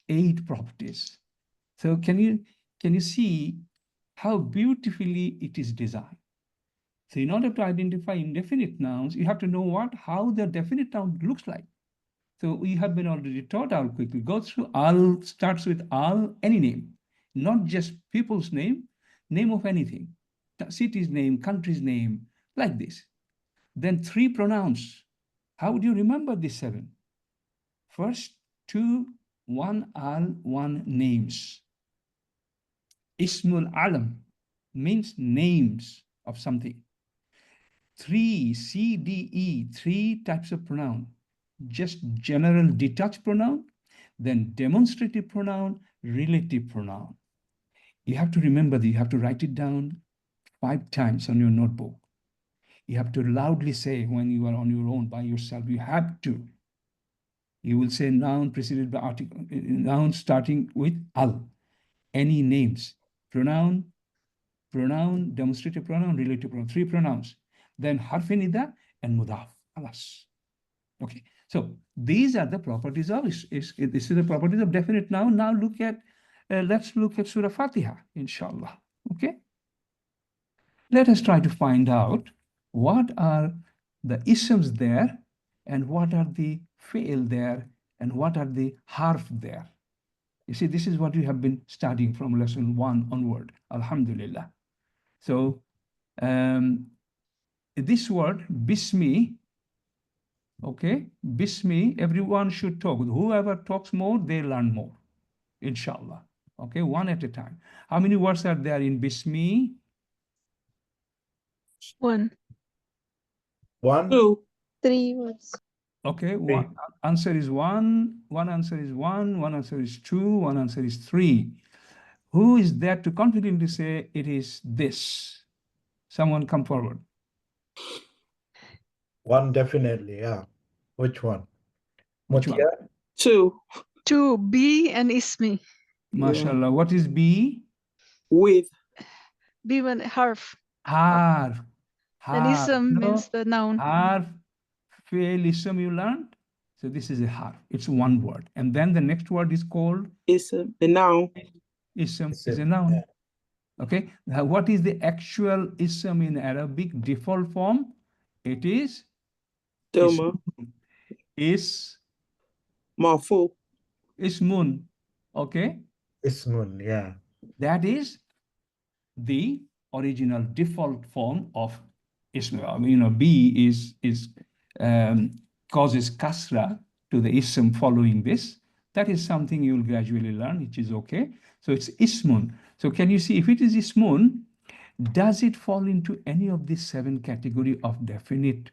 [SPEAKER 5] 8 properties. So can you see how beautifully it is designed? So in order to identify indefinite nouns, you have to know how the definite noun looks like. So we have been already taught. I'll quickly go through. Al starts with al, any name, not just people's name of anything, city's name, country's name, like this. Then 3 pronouns. How would you remember these 7? First, 2, 1 al, 1 names. Ismul alam means names of something. 3, CDE, 3 types of pronoun. Just general detached pronoun, then demonstrative pronoun, relative pronoun. You have to remember that you have to write it down 5 times on your notebook. You have to loudly say when you are on your own by yourself. You have to. You will say noun preceded by article, noun starting with al. Any names, pronoun, demonstrative pronoun, relative pronoun, 3 pronouns. Then harf nida and mudaf. Alas. Okay. So these are the properties of this is the properties of definite noun. Now look at let's look at Surah Fatiha, inshallah. Okay. Let us try to find out what are the isms there and what are the fi'l there and what are the harf there. You see, this is what we have been studying from lesson 1 onward. Alhamdulillah. So this word, bismi, okay, bismi, everyone should talk. Whoever talks more, they learn more, inshallah. Okay, one at a time. How many words are there in bismi?
[SPEAKER 7] 1.
[SPEAKER 1] 1,
[SPEAKER 8] 2, 3 words.
[SPEAKER 5] Okay,
[SPEAKER 1] 3.
[SPEAKER 5] one answer is 1, one answer is 1, one answer is 2, one answer is 3. Who is there to confidently say it is this? Someone come forward.
[SPEAKER 1] 1 definitely, yeah. Which one?
[SPEAKER 5] Which one?
[SPEAKER 1] Mutia?
[SPEAKER 8] 2,
[SPEAKER 7] 2. B and Ismi.
[SPEAKER 5] MashaAllah. What is B?
[SPEAKER 8] with,
[SPEAKER 7] B one harf.
[SPEAKER 5] Harf.
[SPEAKER 7] Then
[SPEAKER 5] Harf.
[SPEAKER 7] Ism
[SPEAKER 5] No?
[SPEAKER 7] means the noun.
[SPEAKER 5] Harf. Fi'l ism you learned. So this is a harf. It's one word. And then the next word is called
[SPEAKER 8] is a noun,
[SPEAKER 5] ism. Is a
[SPEAKER 1] Ism,
[SPEAKER 5] noun.
[SPEAKER 1] yeah.
[SPEAKER 5] Okay. Now, what is the actual ism in Arabic default form? It is
[SPEAKER 8] Doma,
[SPEAKER 5] is
[SPEAKER 8] Marfu,
[SPEAKER 5] ismun. Okay.
[SPEAKER 1] Ismun, yeah.
[SPEAKER 5] That is the original default form of ism. I mean, B causes kasra to the ism following this. That is something you will gradually learn, which is okay. So it's ismun. So can you see if it is ismun, does it fall into any of these 7 category of definite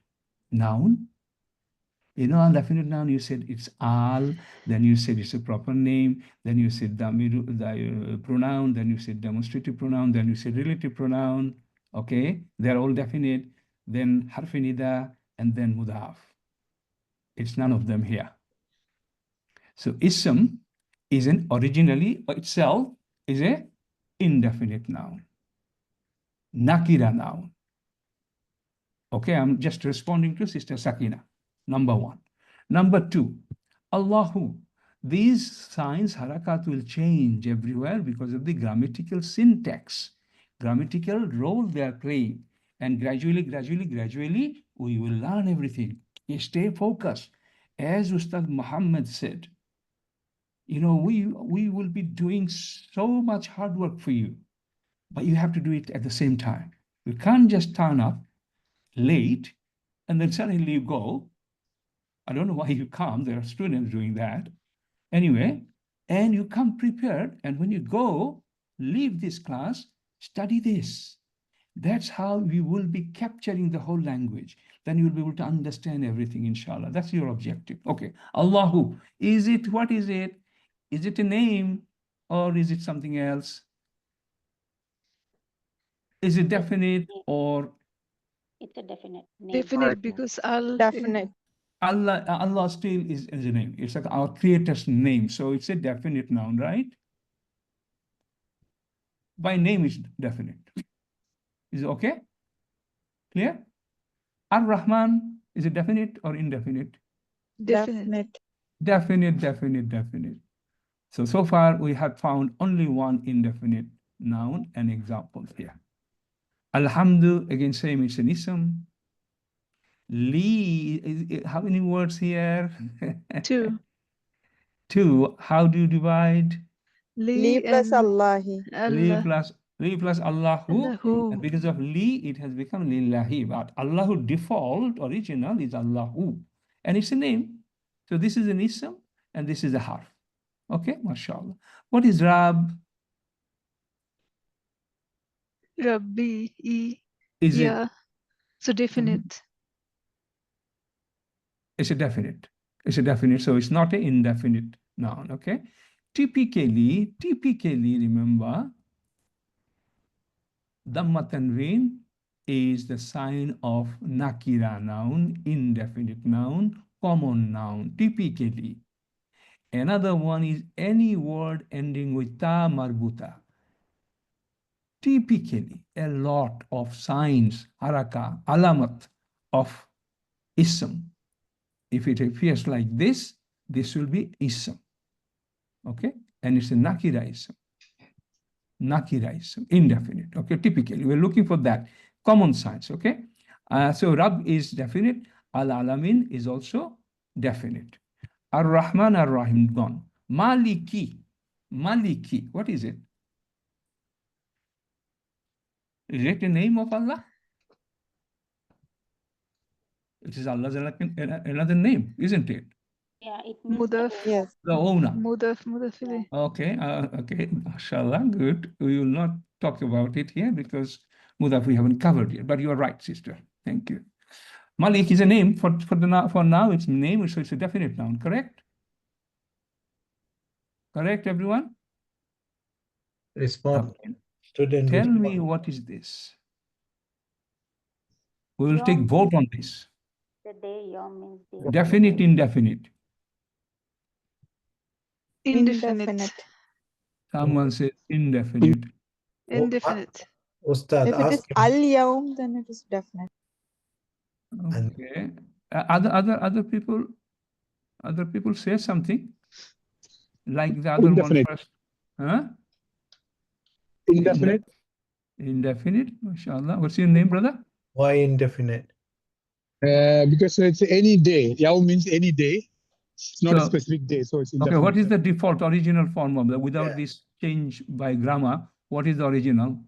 [SPEAKER 5] noun? You know, undefinite noun, you said it's al, then you said it's a proper name, then you said the pronoun, then you said demonstrative pronoun, then you said relative pronoun, okay? They're all definite, then harf nida, and then mudaf. It's none of them here. So ism is originally itself is a indefinite noun, nakira noun. Okay, I'm just responding to Sister Sakina. Number 1. Number 2, Allahu. These signs, harakat, will change everywhere because of the grammatical syntax, grammatical role they are playing. And gradually, we will learn everything. You stay focused. As Ustad Muhammad said, you know, we will be doing so much hard work for you, but you have to do it at the same time. You can't just turn up late and then suddenly you go. I don't know why you come. There are students doing that. Anyway, and you come prepared. And when you go, leave this class, study this. That's how we will be capturing the whole language. Then you'll be able to understand everything, inshallah. That's your objective. Okay. Allahu. Is it, what is it? Is it a name or is it something else? Is it definite or?
[SPEAKER 3] It's a definite name.
[SPEAKER 7] Definite because al.
[SPEAKER 8] definite,
[SPEAKER 5] Allah still is a name. It's like our creator's name. So it's a definite noun, right? By name is definite. Is it okay? Clear? Ar-Rahman, is it definite or indefinite?
[SPEAKER 7] Definite.
[SPEAKER 5] Definite. So far we have found only one indefinite noun and examples here. Alhamdu, again, same, it's an ism. Li, how many words here?
[SPEAKER 7] 2.
[SPEAKER 5] 2. How do you divide?
[SPEAKER 8] li plus
[SPEAKER 7] and
[SPEAKER 8] Allahi,
[SPEAKER 5] Li
[SPEAKER 7] Allah.
[SPEAKER 5] plus Allahu.
[SPEAKER 7] Allahu.
[SPEAKER 5] And because of li, it has become lillahi. But Allahu default, original is Allahu. And it's a name. So this is an ism and this is a harf. Okay, mashallah. What is Rab?
[SPEAKER 7] Rabbi.
[SPEAKER 5] Is
[SPEAKER 7] Yeah.
[SPEAKER 5] it?
[SPEAKER 7] So definite.
[SPEAKER 5] It's a definite. It's a definite. So it's not an indefinite noun. Okay. Typically, remember, Dhamma Tanween is the sign of nakira noun, indefinite noun, common noun, typically. Another one is any word ending with ta marbuta. Typically, a lot of signs, haraka, alamat of ism. If it appears like this will be ism. Okay? And it's a nakira ism. Nakira ism, indefinite. Okay, typically, we're looking for that. Common signs, okay? So Rabb is definite. Al-Alamin is also definite. Ar-Rahman, Ar-Rahim, gone. Maliki. Maliki, what is it? Is it the name of Allah? It is Allah's another name, isn't it?
[SPEAKER 3] Yeah, it means
[SPEAKER 7] Mudaf.
[SPEAKER 8] Yes.
[SPEAKER 5] The owner.
[SPEAKER 7] Mudaf, mudaf ilayh.
[SPEAKER 5] Okay, okay, mashallah, good. We will not talk about it here because Mudaf we haven't covered yet, but you are right, sister. Thank you. Malik is a name for now, it's a name, so it's a definite noun, correct? Correct, everyone?
[SPEAKER 1] Respond.
[SPEAKER 5] Okay.
[SPEAKER 1] Student
[SPEAKER 5] Tell
[SPEAKER 1] respond.
[SPEAKER 5] me what is this? We will
[SPEAKER 3] Yom
[SPEAKER 5] take vote on this.
[SPEAKER 3] the day, Yom means day.
[SPEAKER 5] Definite, indefinite.
[SPEAKER 7] Indefinite.
[SPEAKER 5] Someone says indefinite.
[SPEAKER 7] Indefinite.
[SPEAKER 1] Ustad,
[SPEAKER 8] If it is
[SPEAKER 1] ask him.
[SPEAKER 8] al-yawm, then it is definite.
[SPEAKER 5] Okay. Other people say something like the other one
[SPEAKER 6] Indefinite.
[SPEAKER 5] first. Huh?
[SPEAKER 6] Indefinite.
[SPEAKER 5] Indefinite, mashallah. What's your name, brother?
[SPEAKER 1] Why indefinite?
[SPEAKER 6] Because it's any day. Yawm means any day. It's not a
[SPEAKER 5] So-
[SPEAKER 6] specific day, so it's
[SPEAKER 5] Okay,
[SPEAKER 6] indefinite.
[SPEAKER 5] what is the default original form of that without
[SPEAKER 1] Yeah.
[SPEAKER 5] this change by grammar? What is the original?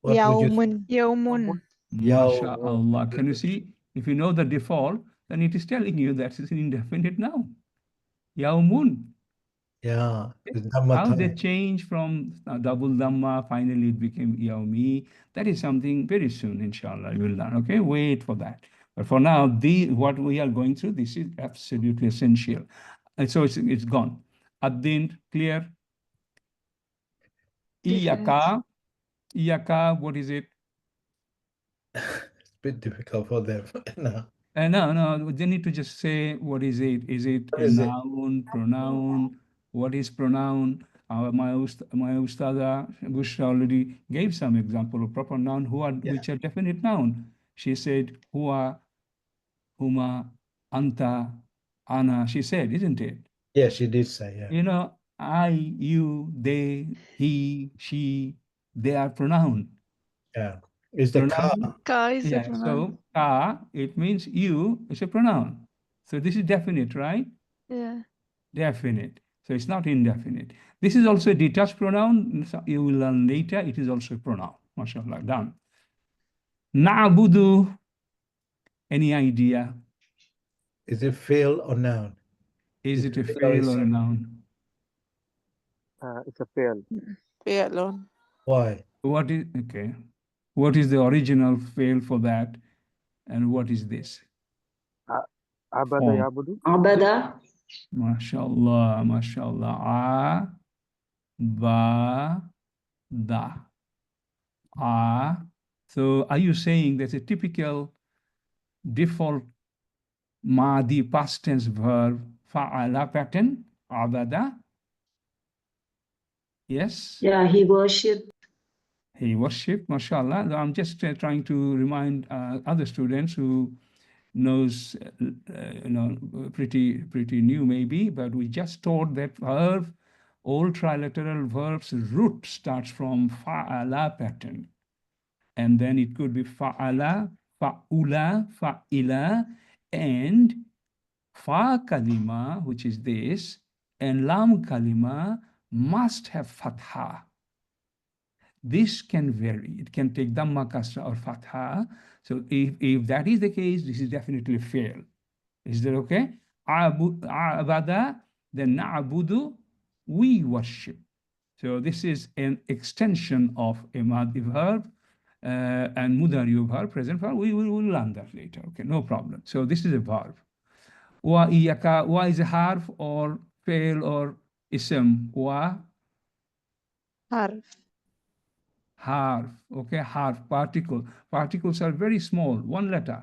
[SPEAKER 1] What would you say?
[SPEAKER 8] Yawmun.
[SPEAKER 7] Yawmun.
[SPEAKER 5] MashaAllah. Can you see? If you know the default, then it is telling you that it's an indefinite noun. Yawmun.
[SPEAKER 1] Yeah. With
[SPEAKER 5] How
[SPEAKER 1] Dhamma
[SPEAKER 5] they
[SPEAKER 1] time.
[SPEAKER 5] change from double dhamma, finally it became yawmi. That is something very soon, inshallah, you will learn. Okay, wait for that. But for now, what we are going through, this is absolutely essential. And so it's gone. Ad-din, clear?
[SPEAKER 7] Definite.
[SPEAKER 5] Iyaka, what is it?
[SPEAKER 1] It's a bit difficult for them. No.
[SPEAKER 5] No, they need to just say, what is it? Is it
[SPEAKER 1] What
[SPEAKER 5] a
[SPEAKER 1] is it?
[SPEAKER 5] noun, pronoun? What is pronoun? My ustada, Bushra already gave some example of proper noun which are definite noun. She said, huwa, huma, anta, ana. She said, isn't it?
[SPEAKER 1] Yeah, she did say, yeah.
[SPEAKER 5] You know, I, you, they, he, she, they are pronoun.
[SPEAKER 1] Yeah. It's the car.
[SPEAKER 5] Pronoun.
[SPEAKER 7] Ka is the
[SPEAKER 5] Yeah,
[SPEAKER 7] pronoun.
[SPEAKER 5] so ka, it means you, it's a pronoun. So this is definite, right?
[SPEAKER 7] Yeah.
[SPEAKER 5] Definite. So it's not indefinite. This is also a detached pronoun. So you will learn later. It is also a pronoun. MashaAllah. Done. Na'budu. Any idea?
[SPEAKER 1] Is it fail or noun?
[SPEAKER 5] Is it a
[SPEAKER 1] fail or
[SPEAKER 5] fail or a
[SPEAKER 1] ism?
[SPEAKER 5] noun?
[SPEAKER 9] It's a fail.
[SPEAKER 8] Fail alone.
[SPEAKER 1] Why?
[SPEAKER 5] What is, okay. What is the original fail for that? And what is this?
[SPEAKER 9] Abada
[SPEAKER 5] Form.
[SPEAKER 9] yabudu.
[SPEAKER 10] Abada.
[SPEAKER 5] MashaAllah, MashaAllah. Da. So are you saying there's a typical default Madi past tense verb fa'ala pattern? Abada? Yes?
[SPEAKER 10] Yeah, he worshipped.
[SPEAKER 5] He worshipped, mashallah. I'm just trying to remind other students who knows, pretty new maybe, but we just taught that verb, all triliteral verbs root starts from fa'ala pattern. And then it could be fa'ala, fa'ula, fa'ila, and fa kalima, which is this, and lam kalima must have fatha. This can vary. It can take dhamma, kasra, or fatha. So if that is the case, this is definitely fail. Is that okay? Abada, then na'budu, we worship. So this is an extension of a madi verb and mudari verb, present verb. We will learn that later. Okay, no problem. So this is a verb. Wa iyaka, wa is a harf or fail or ism. Wa
[SPEAKER 8] Harf.
[SPEAKER 5] Harf, okay, harf, particle. Particles are very small, 1 letter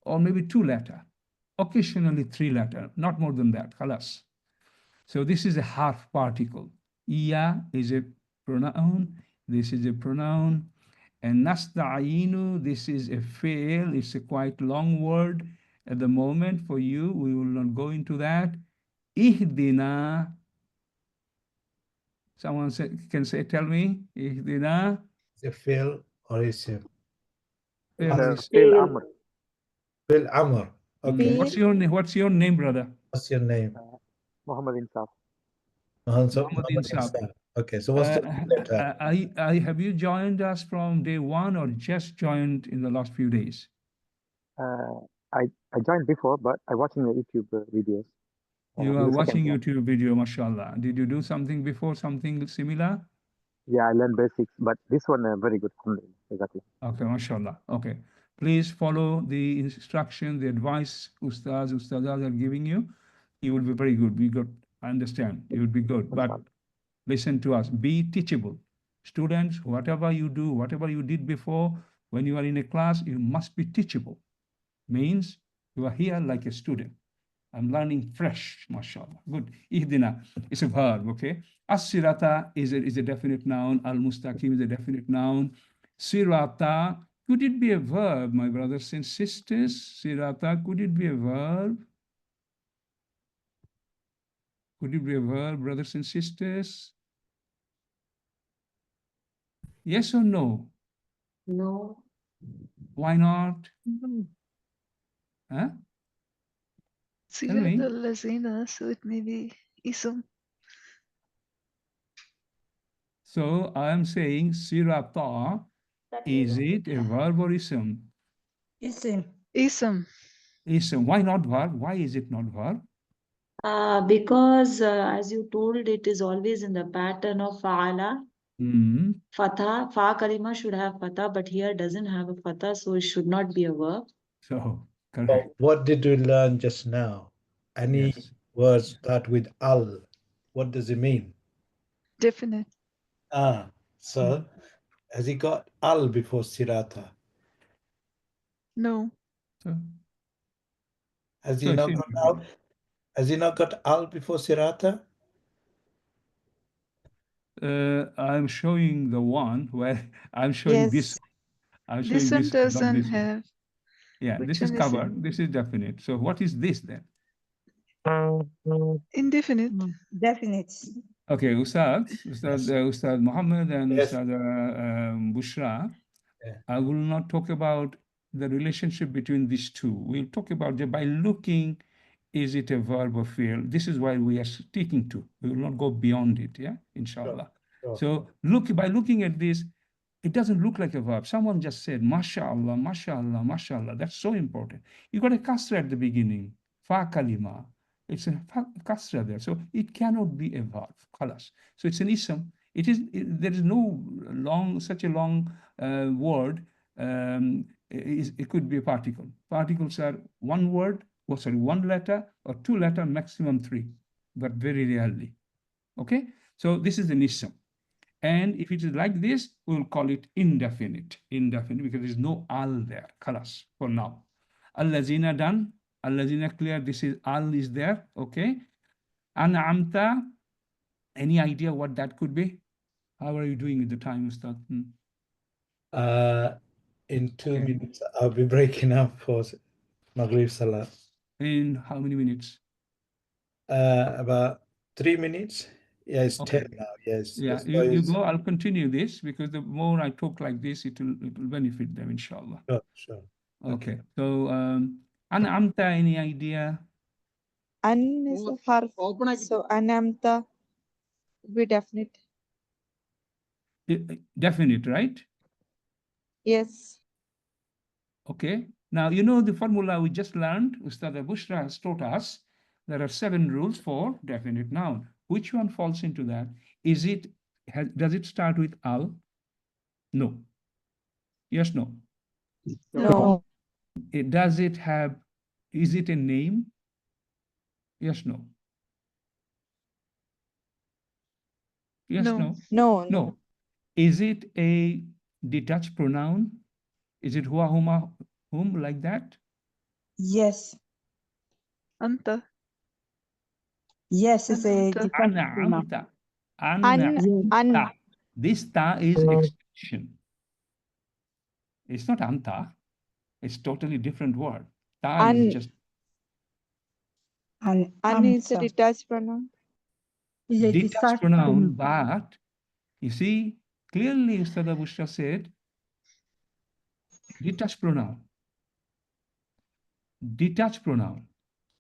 [SPEAKER 5] or maybe 2 letter, occasionally 3 letter, not more than that, khalas. So this is a harf particle. Iya is a pronoun, this is a pronoun. And nasta'inu, this is a fail, it's a quite long word. At the moment for you, we will not go into that. Ihdina, someone can say, tell me, Ihdina.
[SPEAKER 1] Is it fail or is it
[SPEAKER 9] It's
[SPEAKER 5] Fail
[SPEAKER 9] a
[SPEAKER 5] is,
[SPEAKER 9] fail Amr.
[SPEAKER 1] fail Amr? Okay.
[SPEAKER 5] What's your name? What's your name, brother?
[SPEAKER 1] What's your name?
[SPEAKER 9] Muhammad Insaf.
[SPEAKER 5] Muhammad
[SPEAKER 1] Muhammad
[SPEAKER 5] Insaf.
[SPEAKER 1] Insaf. Okay. So what's the letter?
[SPEAKER 5] Have you joined us from day one or just joined in the last few days?
[SPEAKER 9] I joined before, but I watching the YouTube videos.
[SPEAKER 5] You
[SPEAKER 9] This
[SPEAKER 5] are
[SPEAKER 9] is the second
[SPEAKER 5] watching
[SPEAKER 9] time.
[SPEAKER 5] YouTube video, mashallah. Did you do something before, something similar?
[SPEAKER 9] Yeah, I learned basics, but this one very good. Exactly.
[SPEAKER 5] Okay, mashallah. Okay. Please follow the instruction, the advice ustazas are giving you. You will be very good. I understand. You will be good. But
[SPEAKER 9] Inshallah.
[SPEAKER 5] listen to us. Be teachable. Students, whatever you do, whatever you did before, when you are in a class, you must be teachable. Means you are here like a student. I'm learning fresh, mashallah. Good. Ihdina is a verb, okay? As-sirata is a definite noun. Al-mustaqim is a definite noun. Sirata, could it be a verb, my brothers and sisters? Sirata, could it be a verb? Could it be a verb, brothers and sisters? Yes or no?
[SPEAKER 10] No.
[SPEAKER 5] Why not? Huh? Tell me.
[SPEAKER 7] Sirat al-lazina, so it may be ism.
[SPEAKER 5] So I am saying sirata, is it a verb or ism?
[SPEAKER 10] Ism.
[SPEAKER 7] Ism.
[SPEAKER 5] Ism. Why not verb? Why is it not verb?
[SPEAKER 10] Because as you told, it is always in the pattern of fa'ala. Fatha, fa kalima should have fatha, but here doesn't have a fatha, so it should not be a verb.
[SPEAKER 5] So, correct.
[SPEAKER 1] Oh, what did we learn just now? Any
[SPEAKER 5] Yes.
[SPEAKER 1] words start with al. What does it mean?
[SPEAKER 7] Definite.
[SPEAKER 1] So has he got al before sirata?
[SPEAKER 7] No.
[SPEAKER 5] So,
[SPEAKER 1] Has he not got al? Has he not got al before sirata?
[SPEAKER 5] I'm showing the one where I'm showing this. I'm showing
[SPEAKER 7] This one
[SPEAKER 5] this, not
[SPEAKER 7] doesn't
[SPEAKER 5] this one.
[SPEAKER 7] have.
[SPEAKER 5] Yeah,
[SPEAKER 7] Which
[SPEAKER 5] this is
[SPEAKER 7] one is it?
[SPEAKER 5] covered. This is definite. So what is this then?
[SPEAKER 7] Indefinite.
[SPEAKER 10] Definite.
[SPEAKER 5] Okay, Ustad Muhammad and
[SPEAKER 1] Yes.
[SPEAKER 5] Ustad Bushra,
[SPEAKER 1] Yeah.
[SPEAKER 5] I will not talk about the relationship between these two. We'll talk about it by looking, is it a verb or fi'l? This is why we are sticking to. We will not go beyond it, yeah, inshallah.
[SPEAKER 1] Sure.
[SPEAKER 5] So by looking at this, it doesn't look like a verb. Someone just said, mashallah, mashallah, mashallah. That's so important. You got a kasra at the beginning, fa kalima. It's a kasra there. So it cannot be a verb, khalas. So it's an ism. There is no such a long word. It could be a particle. Particles are one word, one letter or 2 letter, maximum 3, but very rarely. Okay? So this is an ism. And if it is like this, we will call it indefinite. Indefinite because there is no al there. Khalas, for now. Al-lazina done. Al-lazina clear. This is al is there. Okay. An'amta. Any idea what that could be? How are you doing with the time, Ustad?
[SPEAKER 1] In 2 minutes, I'll be breaking up for Maghrib Salah.
[SPEAKER 5] In how many minutes?
[SPEAKER 1] About 3 minutes. Yeah, it's
[SPEAKER 5] Okay.
[SPEAKER 1] 10 now. Yes.
[SPEAKER 5] Yeah, you go. I'll continue this because the more I talk like this, it will benefit them, inshallah.
[SPEAKER 1] Sure.
[SPEAKER 5] Okay. So, An'amta, any idea?
[SPEAKER 8] An is a harf. So anamta would be definite.
[SPEAKER 5] Definite, right?
[SPEAKER 8] Yes.
[SPEAKER 5] Okay. Now, you know the formula we just learned, Ustad Bushra has taught us, there are 7 rules for definite noun. Which one falls into that? Does it start with al? No. Yes, no.
[SPEAKER 8] No.
[SPEAKER 5] Is it a name? Yes, no. Yes, no.
[SPEAKER 8] No.
[SPEAKER 5] No. Is it a detached pronoun? Is it huwa, huma, whom, like that?
[SPEAKER 8] Yes.
[SPEAKER 7] Anta.
[SPEAKER 8] Yes, it's a
[SPEAKER 7] Anta.
[SPEAKER 8] detached pronoun.
[SPEAKER 5] An'amta.
[SPEAKER 8] An,
[SPEAKER 5] An'amta.
[SPEAKER 8] an.
[SPEAKER 5] This ta is extension. It's not anta. It's totally different word. Ta is
[SPEAKER 8] An.
[SPEAKER 5] just
[SPEAKER 8] An is a detached pronoun.
[SPEAKER 5] detached pronoun, but you see, clearly Ustada Bushra said detached pronoun. Detached pronoun.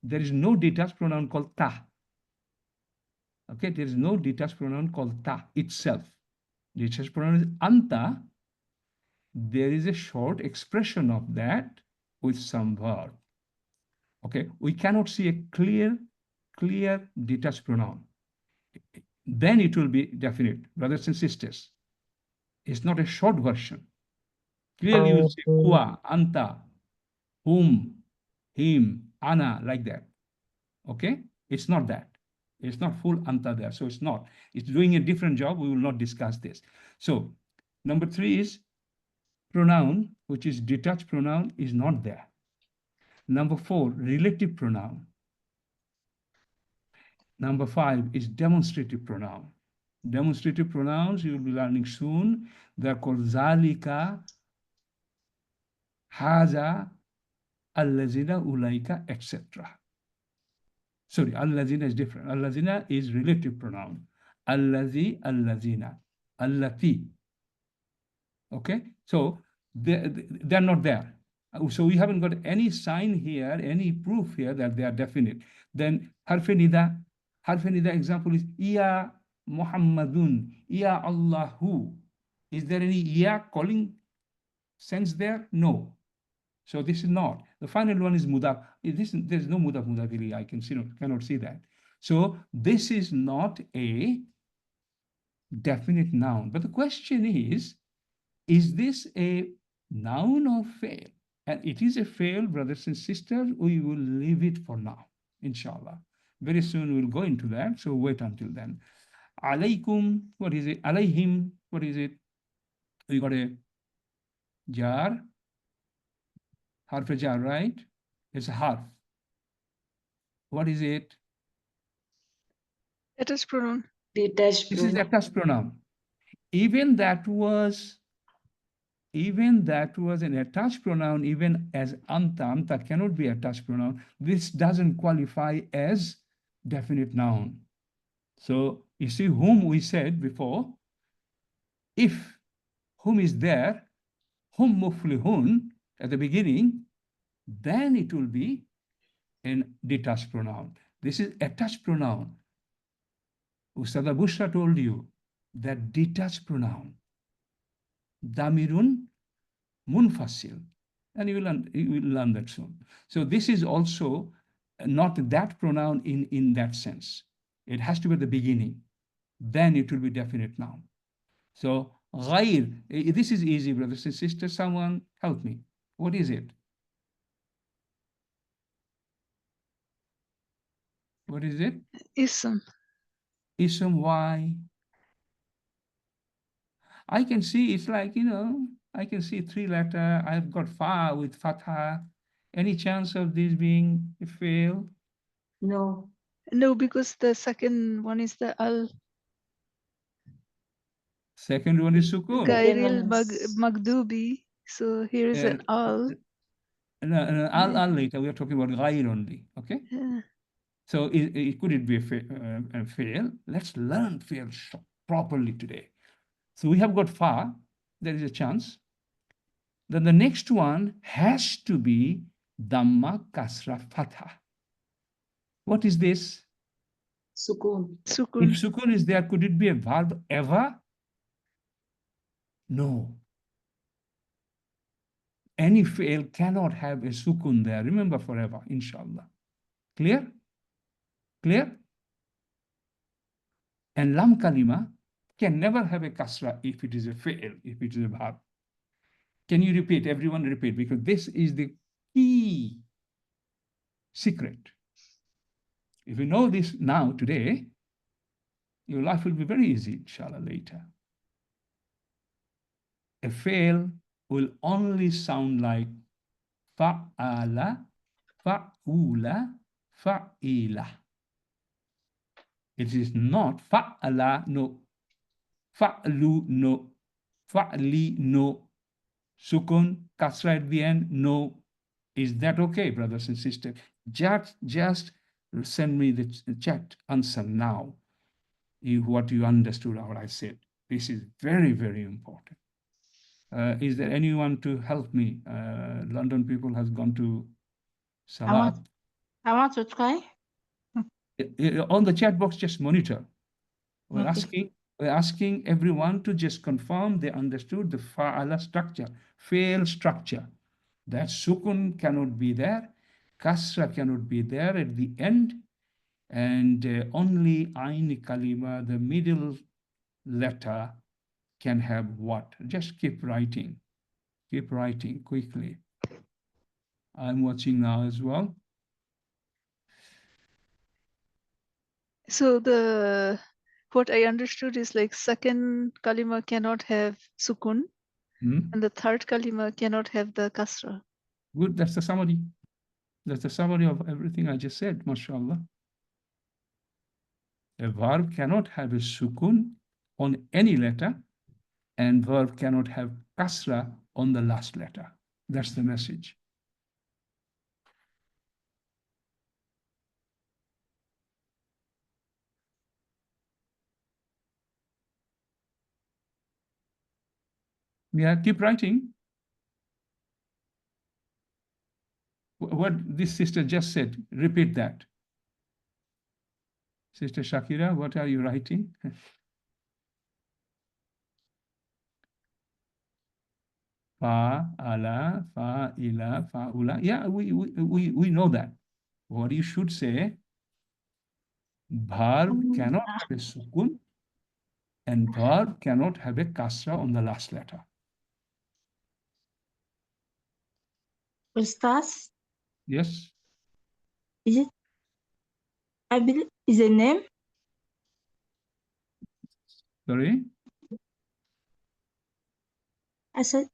[SPEAKER 5] There is no detached pronoun called ta. Okay, there is no detached pronoun called ta itself. Detached pronoun is anta. There is a short expression of that with some verb. Okay, we cannot see a clear detached pronoun. Then it will be definite, brothers and sisters. It's not a short version. Clearly you say huwa, anta, whom, him, ana, like that. Okay? It's not that. It's not full anta there. So it's not. It's doing a different job. We will not discuss this. So number 3 is pronoun, which is detached pronoun, is not there. Number 4, relative pronoun. Number 5 is demonstrative pronoun. Demonstrative pronouns you will be learning soon. They're called zalika, haza, allazina, ulaika, etc. Sorry, allazina is different. Allazina is relative pronoun. Allazi, allazina, allati. Okay, so they're not there. So we haven't got any sign here, any proof here that they are definite. Then harf nida example is ya Muhammadun, ya Allahu. Is there any ya calling sense there? No. So this is not. The final one is mudaf. There's no mudaf really. I cannot see that. So this is not a definite noun. But the question is this a noun or fail? And it is a fail, brothers and sisters. We will leave it for now, inshallah. Very soon we'll go into that. So wait until then. Alaykum, what is it? Alayhim, what is it? We got a jar, harf jar, right? It's a harf. What is it?
[SPEAKER 7] Detached pronoun.
[SPEAKER 10] Detached
[SPEAKER 5] This is
[SPEAKER 10] pronoun.
[SPEAKER 5] attached pronoun. Even that was an attached pronoun, even as anta cannot be attached pronoun. This doesn't qualify as definite noun. So you see, whom we said before, if whom is there, hum muflihun at the beginning, then it will be an detached pronoun. This is attached pronoun. Ustada Bushra told you that detached pronoun, damirun munfasil, and you will learn that soon. So this is also not that pronoun in that sense. It has to be the beginning. Then it will be definite noun. So غير, this is easy, brothers and sisters. Someone help me. What is it? What is it?
[SPEAKER 7] Ism.
[SPEAKER 5] Ism, why? I can see it's like, I can see 3-letter. I've got fa with fatha. Any chance of this being a fail?
[SPEAKER 10] No.
[SPEAKER 7] No, because the second one is the al.
[SPEAKER 5] Second one is sukun.
[SPEAKER 7] Gairil Magdubi. So here is an al.
[SPEAKER 5] No, I'll later. We are talking about ghair only. Okay.
[SPEAKER 7] Yeah.
[SPEAKER 5] So could it be a fail? Let's learn fail properly today. So we have got fa. There is a chance. Then the next one has to be dhamma kasra fatha. What is this?
[SPEAKER 10] Sukun.
[SPEAKER 7] Sukun.
[SPEAKER 5] If sukun is there, could it be a verb ever? No. Any fail cannot have a sukun there. Remember forever, inshallah. Clear? Clear? And lam kalima can never have a kasra if it is a fail, if it is a verb. Can you repeat? Everyone repeat, because this is the key secret. If you know this now, today, your life will be very easy, inshallah, later. A fail will only sound like fa'ala, fa'ula, fa'ila. It is not fa'ala, no. Fa'lu, no. Fa'li, no. Sukun, kasra at the end, no. Is that okay, brothers and sisters? Just send me the chat answer now. What you understood, what I said. This is very, very important. Is there anyone to help me? London people has gone to Salat.
[SPEAKER 10] I want to try.
[SPEAKER 5] On the chat box, just monitor. We're
[SPEAKER 10] Okay.
[SPEAKER 5] asking everyone to just confirm they understood the fa'ala structure, fail structure. That sukun cannot be there, kasra cannot be there at the end, and only ayn kalima, the middle letter, can have what? Just keep writing quickly. I'm watching now as well.
[SPEAKER 7] So what I understood is like second kalima cannot have sukun, and the third kalima cannot have the kasra.
[SPEAKER 5] Good, that's the summary. That's the summary of everything I just said, mashallah. A verb cannot have a sukun on any letter, and verb cannot have kasra on the last letter. That's the message. Yeah, keep writing. What this sister just said, repeat that. Sister Shakira, what are you writing? Fa, ala, fa, ila, fa, ula. Yeah, we know that. What you should say, verb cannot have a sukun, and verb cannot have a kasra on the last letter.
[SPEAKER 10] Ustaz,
[SPEAKER 5] Yes?
[SPEAKER 10] is it? I believe is a name.
[SPEAKER 5] Sorry?
[SPEAKER 10] I said,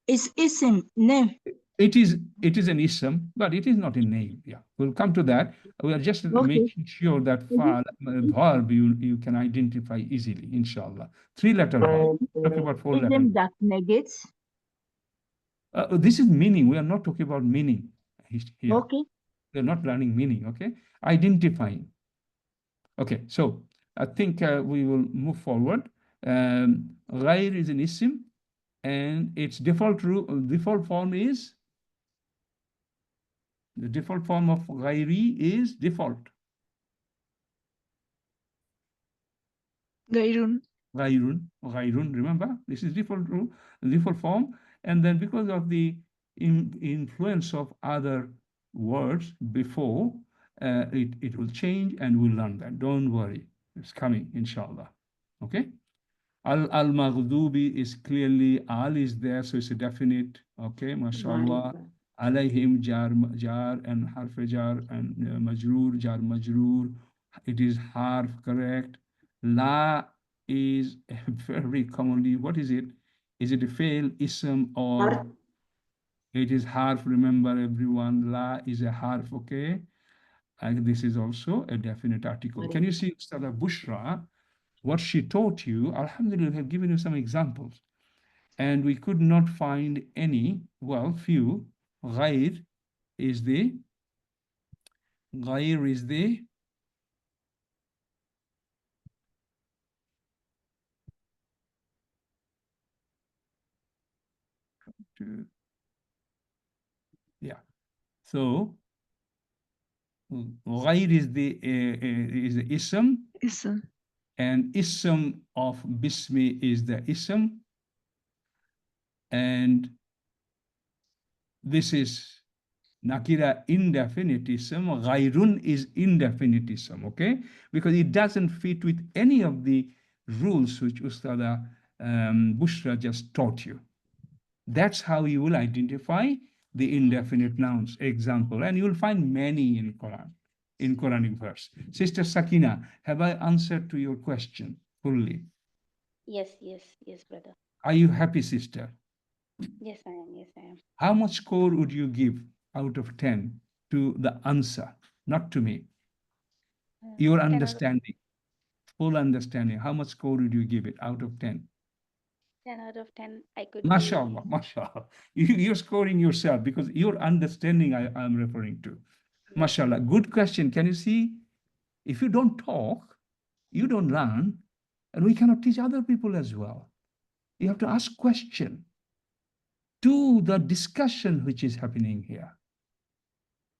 [SPEAKER 10] it's isim name.
[SPEAKER 5] It is an ism, but it is not a name. Yeah, we'll come to that. We are just making sure that verb you can identify easily, inshallah. 3-letter verb. Talking about 4-letter.
[SPEAKER 10] Ism that negates.
[SPEAKER 5] This is meaning. We are not talking about meaning here.
[SPEAKER 10] Okay.
[SPEAKER 5] We're not learning meaning, okay? Identifying. Okay, so I think we will move forward. Ghair is an ism, and its default form is, the default form of ghairi is default.
[SPEAKER 7] Gairun.
[SPEAKER 5] Ghairun, remember? This is default form. And then because of the influence of other words before, it will change, and we'll learn that. Don't worry. It's coming, inshallah. Okay? Al-Maghdubi is clearly, al is there, so it's a definite. Okay, mashallah. Alayhim jar and harf jar and majroor, jar majroor. It is harf, correct. La is very commonly, what is it? Is it a fail, ism, or it is harf? Remember, everyone, la is a harf, okay? And this is also a definite article. Can you see Ustadha Bushra, what she taught you? Alhamdulillah, I have given you some examples. And we could not find any, well, few. Ghair is the yeah. So ghair is the ism.
[SPEAKER 7] Ism.
[SPEAKER 5] And ism of bismi is the ism. And this is nakira indefinitism. Ghairun is indefinitism, okay? Because it doesn't fit with any of the rules which Ustada Bushra just taught you. That's how you will identify the indefinite nouns. Example, and you will find many in Quran, in Quranic verse. Sister Sakina, have I answered to your question fully?
[SPEAKER 3] Yes, brother.
[SPEAKER 5] Are you happy, sister?
[SPEAKER 3] Yes, I am. Yes, I am.
[SPEAKER 5] How much score would you give out of 10 to the answer, not to me? Your
[SPEAKER 2] 10 out of
[SPEAKER 5] understanding, full understanding. How much score would you give it out of 10?
[SPEAKER 3] 10 out of 10, I could
[SPEAKER 5] MashaAllah, MashaAllah. You're scoring yourself because your understanding I'm referring to.
[SPEAKER 3] Yes.
[SPEAKER 5] MashaAllah. Good question. Can you see? If you don't talk, you don't learn, and we cannot teach other people as well. You have to ask question to the discussion which is happening here.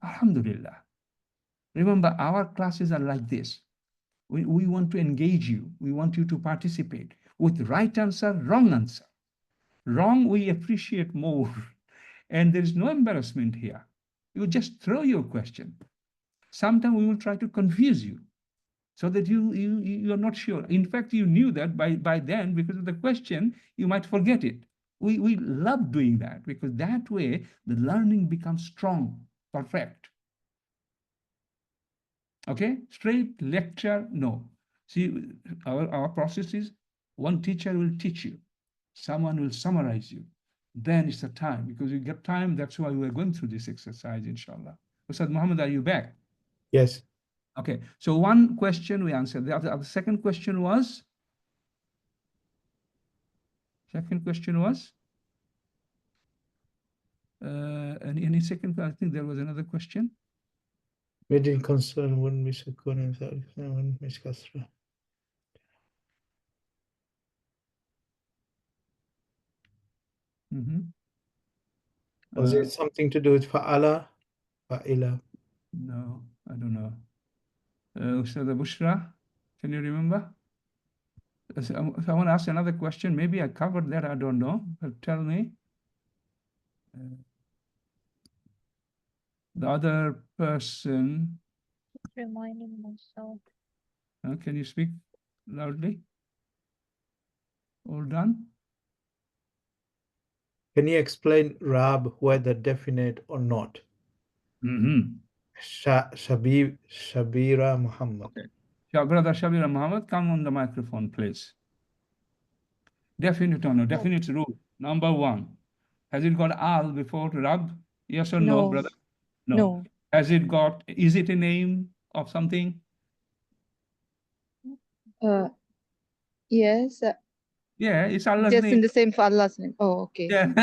[SPEAKER 5] Alhamdulillah. Remember, our classes are like this. We want to engage you. We want you to participate with right answer, wrong answer. Wrong, we appreciate more. And there is no embarrassment here. You just throw your question. Sometimes we will try to confuse you so that you are not sure. In fact, you knew that by then, because of the question, you might forget it. We love doing that because that way the learning becomes strong, perfect. Okay, straight lecture, no. See, our process is one teacher will teach you, someone will summarize you. Then it's the time, because you get time, that's why we're going through this exercise, inshallah. Ustad Muhammad, are you back?
[SPEAKER 1] Yes.
[SPEAKER 5] Okay, so one question we answered. The second question was? Second question was? Any second, I think there was another question.
[SPEAKER 1] Wedding concern wouldn't be sukun and wouldn't miss kasra. Was it something to do with fa'ala? Fa'ila?
[SPEAKER 5] No, I don't know. Ustad Bushra, can you remember? If I want to ask another question, maybe I covered that, I don't know, but tell me. The other person.
[SPEAKER 2] reminding myself.
[SPEAKER 5] Can you speak loudly? All done?
[SPEAKER 1] Can you explain Rab, whether definite or not? Shabira Muhammad.
[SPEAKER 5] Okay. Brother Shabira Muhammad, come on the microphone, please. Definite or no? Definite rule. Number one. Has it got al before Rab? Yes or no, brother? No. Has it got, is it a name of something?
[SPEAKER 8] Yes.
[SPEAKER 5] Yeah, it's Allah's
[SPEAKER 8] Just
[SPEAKER 5] name.
[SPEAKER 8] in the same for Allah's name. Oh, okay.
[SPEAKER 5] Yeah.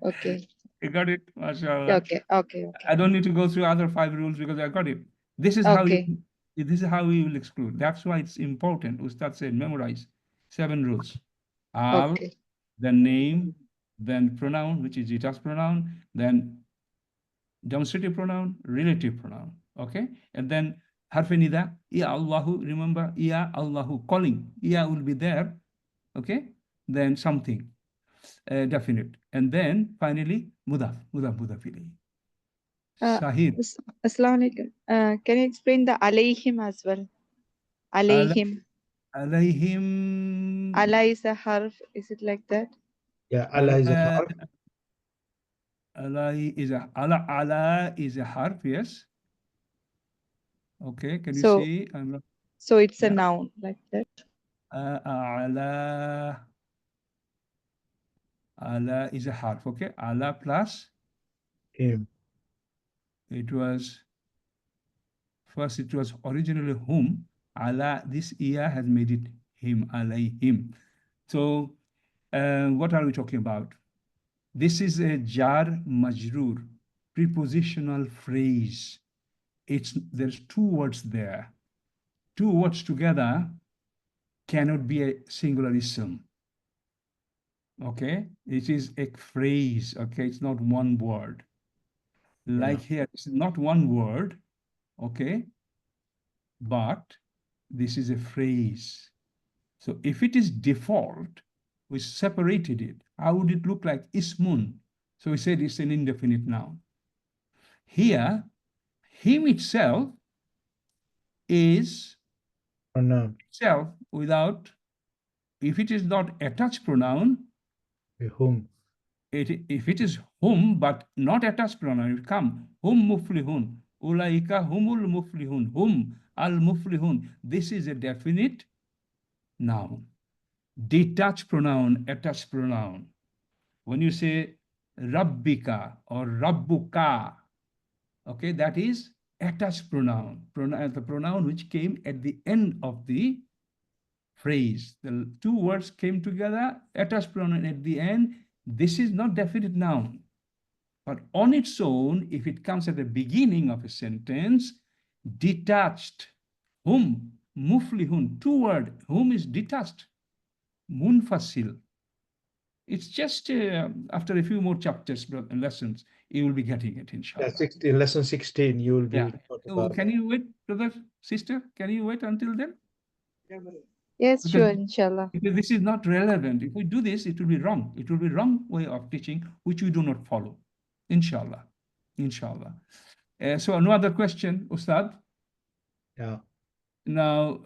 [SPEAKER 8] Okay.
[SPEAKER 5] You got it? MashaAllah.
[SPEAKER 8] Okay. Okay.
[SPEAKER 5] I don't need to go through other 5 rules because I got it. This is how we will exclude. That's why it's important. Ustad said, memorize 7 rules. Al, then name, then pronoun, which is Ita's pronoun, then demonstrative pronoun, relative pronoun. Okay? And then harf nida, Ya Allahu, remember, Ya Allahu, calling. Ya will be there. Okay? Then something. Definite. And then finally, mudaf ilayhi. Shahid.
[SPEAKER 8] Assalamu alaikum. Can you explain the alayhim as well? Alayhim.
[SPEAKER 5] Alayhim.
[SPEAKER 8] Allah is a harf. Is it like that?
[SPEAKER 1] Yeah, Allah is a harf.
[SPEAKER 5] Allah is a harf, yes. Okay, can you see?
[SPEAKER 8] So it's a noun like that.
[SPEAKER 5] Allah is a harf, okay? Allah plus
[SPEAKER 1] him.
[SPEAKER 5] It was originally whom. Allah, this year has made it him, alayhim. So what are we talking about? This is a jar majroor, prepositional phrase. There's 2 words there. 2 words together cannot be a singular ism. Okay, it is a phrase. Okay, it's not one word. Like here, it's not one word. Okay, but this is a phrase. So if it is default, we separated it. How would it look like? Ismun. So we said it's an indefinite noun. Here, him itself is
[SPEAKER 1] pronoun.
[SPEAKER 5] Itself without, if it is not attached pronoun,
[SPEAKER 1] whom.
[SPEAKER 5] If it is whom, but not attached pronoun, it come hum muflihun. Ulaika humul muflihun. Hum al muflihun. This is a definite noun. detached pronoun, attached pronoun. When you say Rabbika or Rabbuka, okay, that is attached pronoun, the pronoun which came at the end of the phrase. The two words came together, attached pronoun at the end. This is not definite noun. But on its own, if it comes at the beginning of a sentence, detached, hum, muflihun, two word, whom is detached, munfasil. It's just after a few more chapters and lessons, you will be getting it, inshallah.
[SPEAKER 1] Yeah, lesson 16, you will be.
[SPEAKER 5] Yeah. So can you wait, brother, sister? Can you wait until then?
[SPEAKER 8] Yes,
[SPEAKER 5] Because,
[SPEAKER 8] sure, inshallah.
[SPEAKER 5] because this is not relevant. If we do this, it will be wrong. It will be wrong way of teaching, which we do not follow. Inshallah. Inshallah. So no other question, Ustad?
[SPEAKER 1] Yeah.
[SPEAKER 5] Now,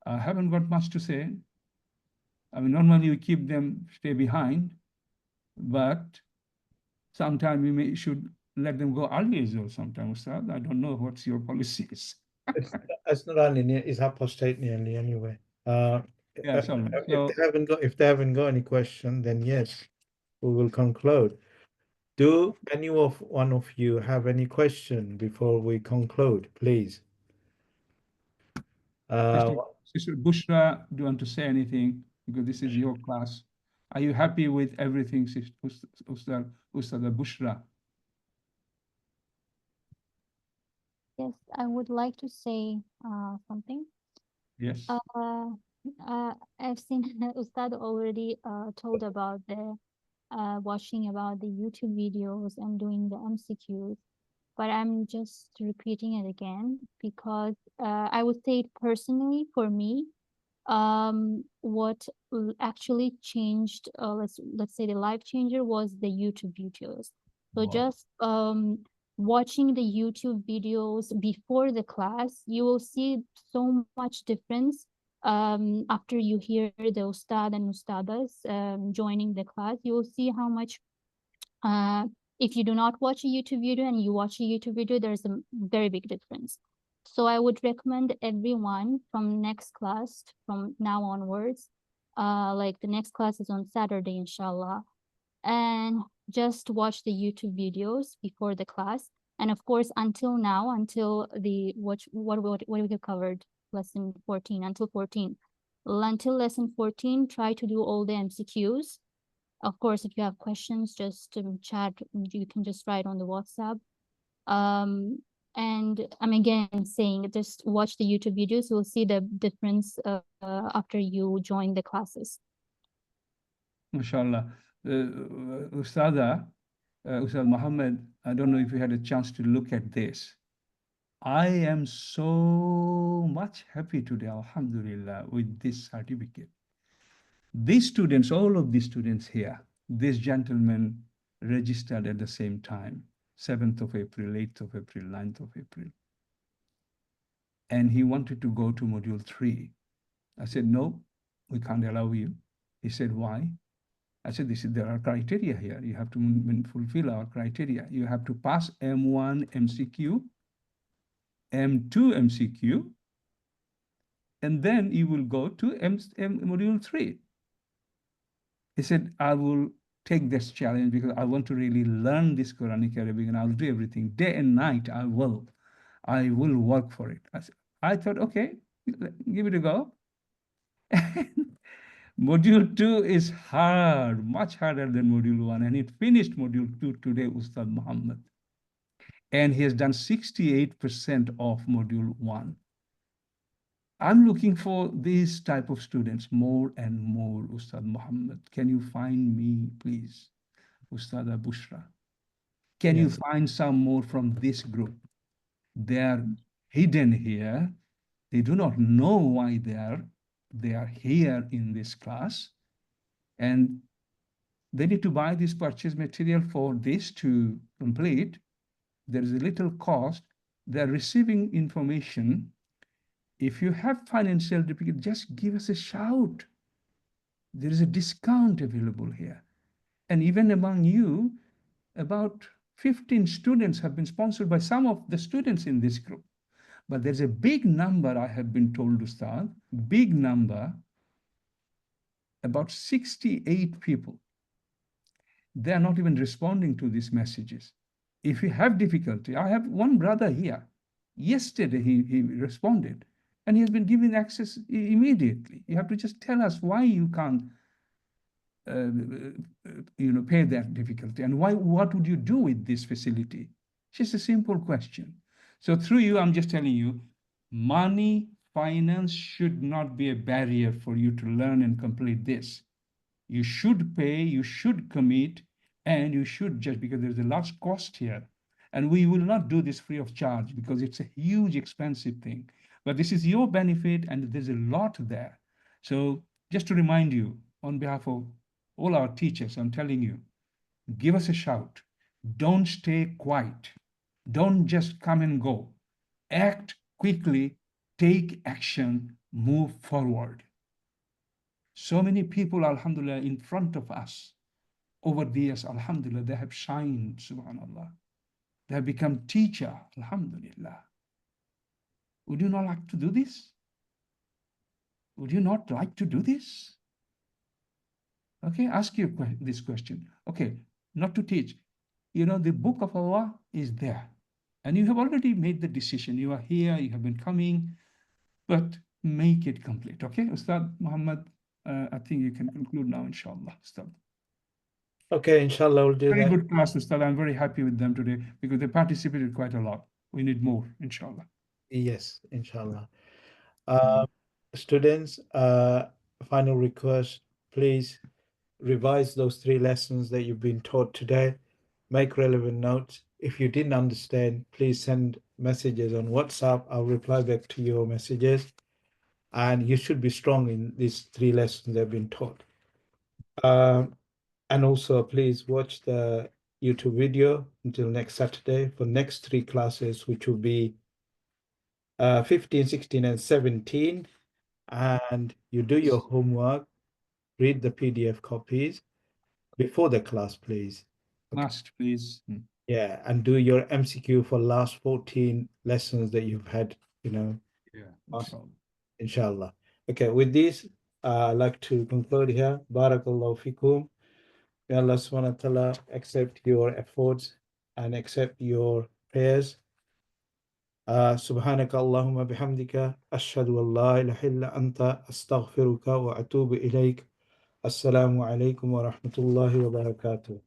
[SPEAKER 5] I haven't got much to say. I mean, normally we keep them stay behind, but sometime we should let them go early as well sometime, Ustad. I don't know what's your policies.
[SPEAKER 1] It's not only it's apostate nearly anyway.
[SPEAKER 5] Yeah, sorry. So,
[SPEAKER 1] if they haven't got any question, then yes, we will conclude. Do any one of you have any question before we conclude, please?
[SPEAKER 5] Sister Bushra, do you want to say anything? Because this is your class. Are you happy with everything, Sister Ustad Bushra?
[SPEAKER 2] Yes, I would like to say something.
[SPEAKER 5] Yes.
[SPEAKER 2] I've seen Ustad already told about the watching about the YouTube videos and doing the MCQs, but I'm just repeating it again because I would say it personally for me, what actually changed, let's say the life changer was the YouTube videos. So
[SPEAKER 5] Wow.
[SPEAKER 2] just watching the YouTube videos before the class, you will see so much difference after you hear the Ustad and Ustadas joining the class. You will see how much if you do not watch a YouTube video and you watch a YouTube video, there's a very big difference. So I would recommend everyone from next class, from now onwards, like the next class is on Saturday, inshallah, and just watch the YouTube videos before the class. And of course, until now, until the what we have covered, lesson 14, until 14. Until lesson 14, try to do all the MCQs. Of course, if you have questions, just chat, you can just write on the WhatsApp. And I'm again saying, just watch the YouTube videos, you'll see the difference after you join the classes.
[SPEAKER 5] MashaAllah. Ustad Muhammad, I don't know if you had a chance to look at this. I am so much happy today, alhamdulillah, with this certificate. These students, all of these students here, this gentleman registered at the same time, 7th of April, 8th of April, 9th of April. And he wanted to go to module 3. I said, no, we can't allow you. He said, why? I said, there are criteria here. You have to fulfill our criteria. You have to pass M1 MCQ, M2 MCQ, and then you will go to module 3. He said, I will take this challenge because I want to really learn this Quranic Arabic and I'll do everything. Day and night, I will work for it. I thought, okay, give it a go. Module 2 is hard, much harder than module 1. And he finished module 2 today, Ustad Muhammad. And he has done 68% of module 1. I'm looking for these type of students more and more, Ustad Muhammad. Can you find me, please, Ustad Bushra? Can you find some more from this group? They are hidden here. They do not know why they are here in this class. And they need to buy this purchase material for this to complete. There is a little cost. They're receiving information. If you have financial difficulty, just give us a shout. There is a discount available here. And even among you, about 15 students have been sponsored by some of the students in this group. But there's a big number, I have been told, Ustad, big number, about 68 people. They are not even responding to these messages. If you have difficulty, I have one brother here. Yesterday he responded, and he has been given access immediately. You have to just tell us why you can't pay that difficulty, and what would you do with this facility? Just a simple question. So through you, I'm just telling you, money, finance should not be a barrier for you to learn and complete this. You should pay, you should commit, and you should judge, because there's a large cost here. And we will not do this free of charge because it's a huge, expensive thing. But this is your benefit, and there's a lot there. So just to remind you, on behalf of all our teachers, I'm telling you, give us a shout. Don't stay quiet. Don't just come and go. Act quickly, take action, move forward. So many people, alhamdulillah, in front of us over the years, alhamdulillah, they have shined, subhanallah. They have become teacher, alhamdulillah. Would you not like to do this? Would you not like to do this? Okay, ask you this question. Okay, not to teach. You know, the book of Allah is there. And you have already made the decision. You are here, you have been coming, but make it complete. Okay, Ustad Muhammad, I think you can conclude now, inshallah. Ustad.
[SPEAKER 1] Okay, inshallah, we'll do
[SPEAKER 5] Very
[SPEAKER 1] that.
[SPEAKER 5] good class, Ustad. I'm very happy with them today because they participated quite a lot. We need more, inshallah.
[SPEAKER 1] Yes, inshallah. Students, final request, please revise those 3 lessons that you've been taught today. Make relevant notes. If you didn't understand, please send messages on WhatsApp. I'll reply back to your messages. And you should be strong in these 3 lessons that have been taught. And also, please watch the YouTube video until next Saturday for next 3 classes, which will be 15, 16, and 17. And you do your homework, read the PDF copies before the class, please.
[SPEAKER 5] Must, please.
[SPEAKER 1] Yeah, and do your MCQ for last 14 lessons that you've had,
[SPEAKER 5] Yeah,
[SPEAKER 1] inshallah. Okay, with this, I'd like to conclude here. Barakallahu fikum. May Allah subhanahu wa ta'ala accept your efforts and accept your prayers. سبحانك اللهم بحمدك أشهد أن لا إله إلا أنت أستغفرك وأتوب إليك. السلام عليكم ورحمة الله وبركاته.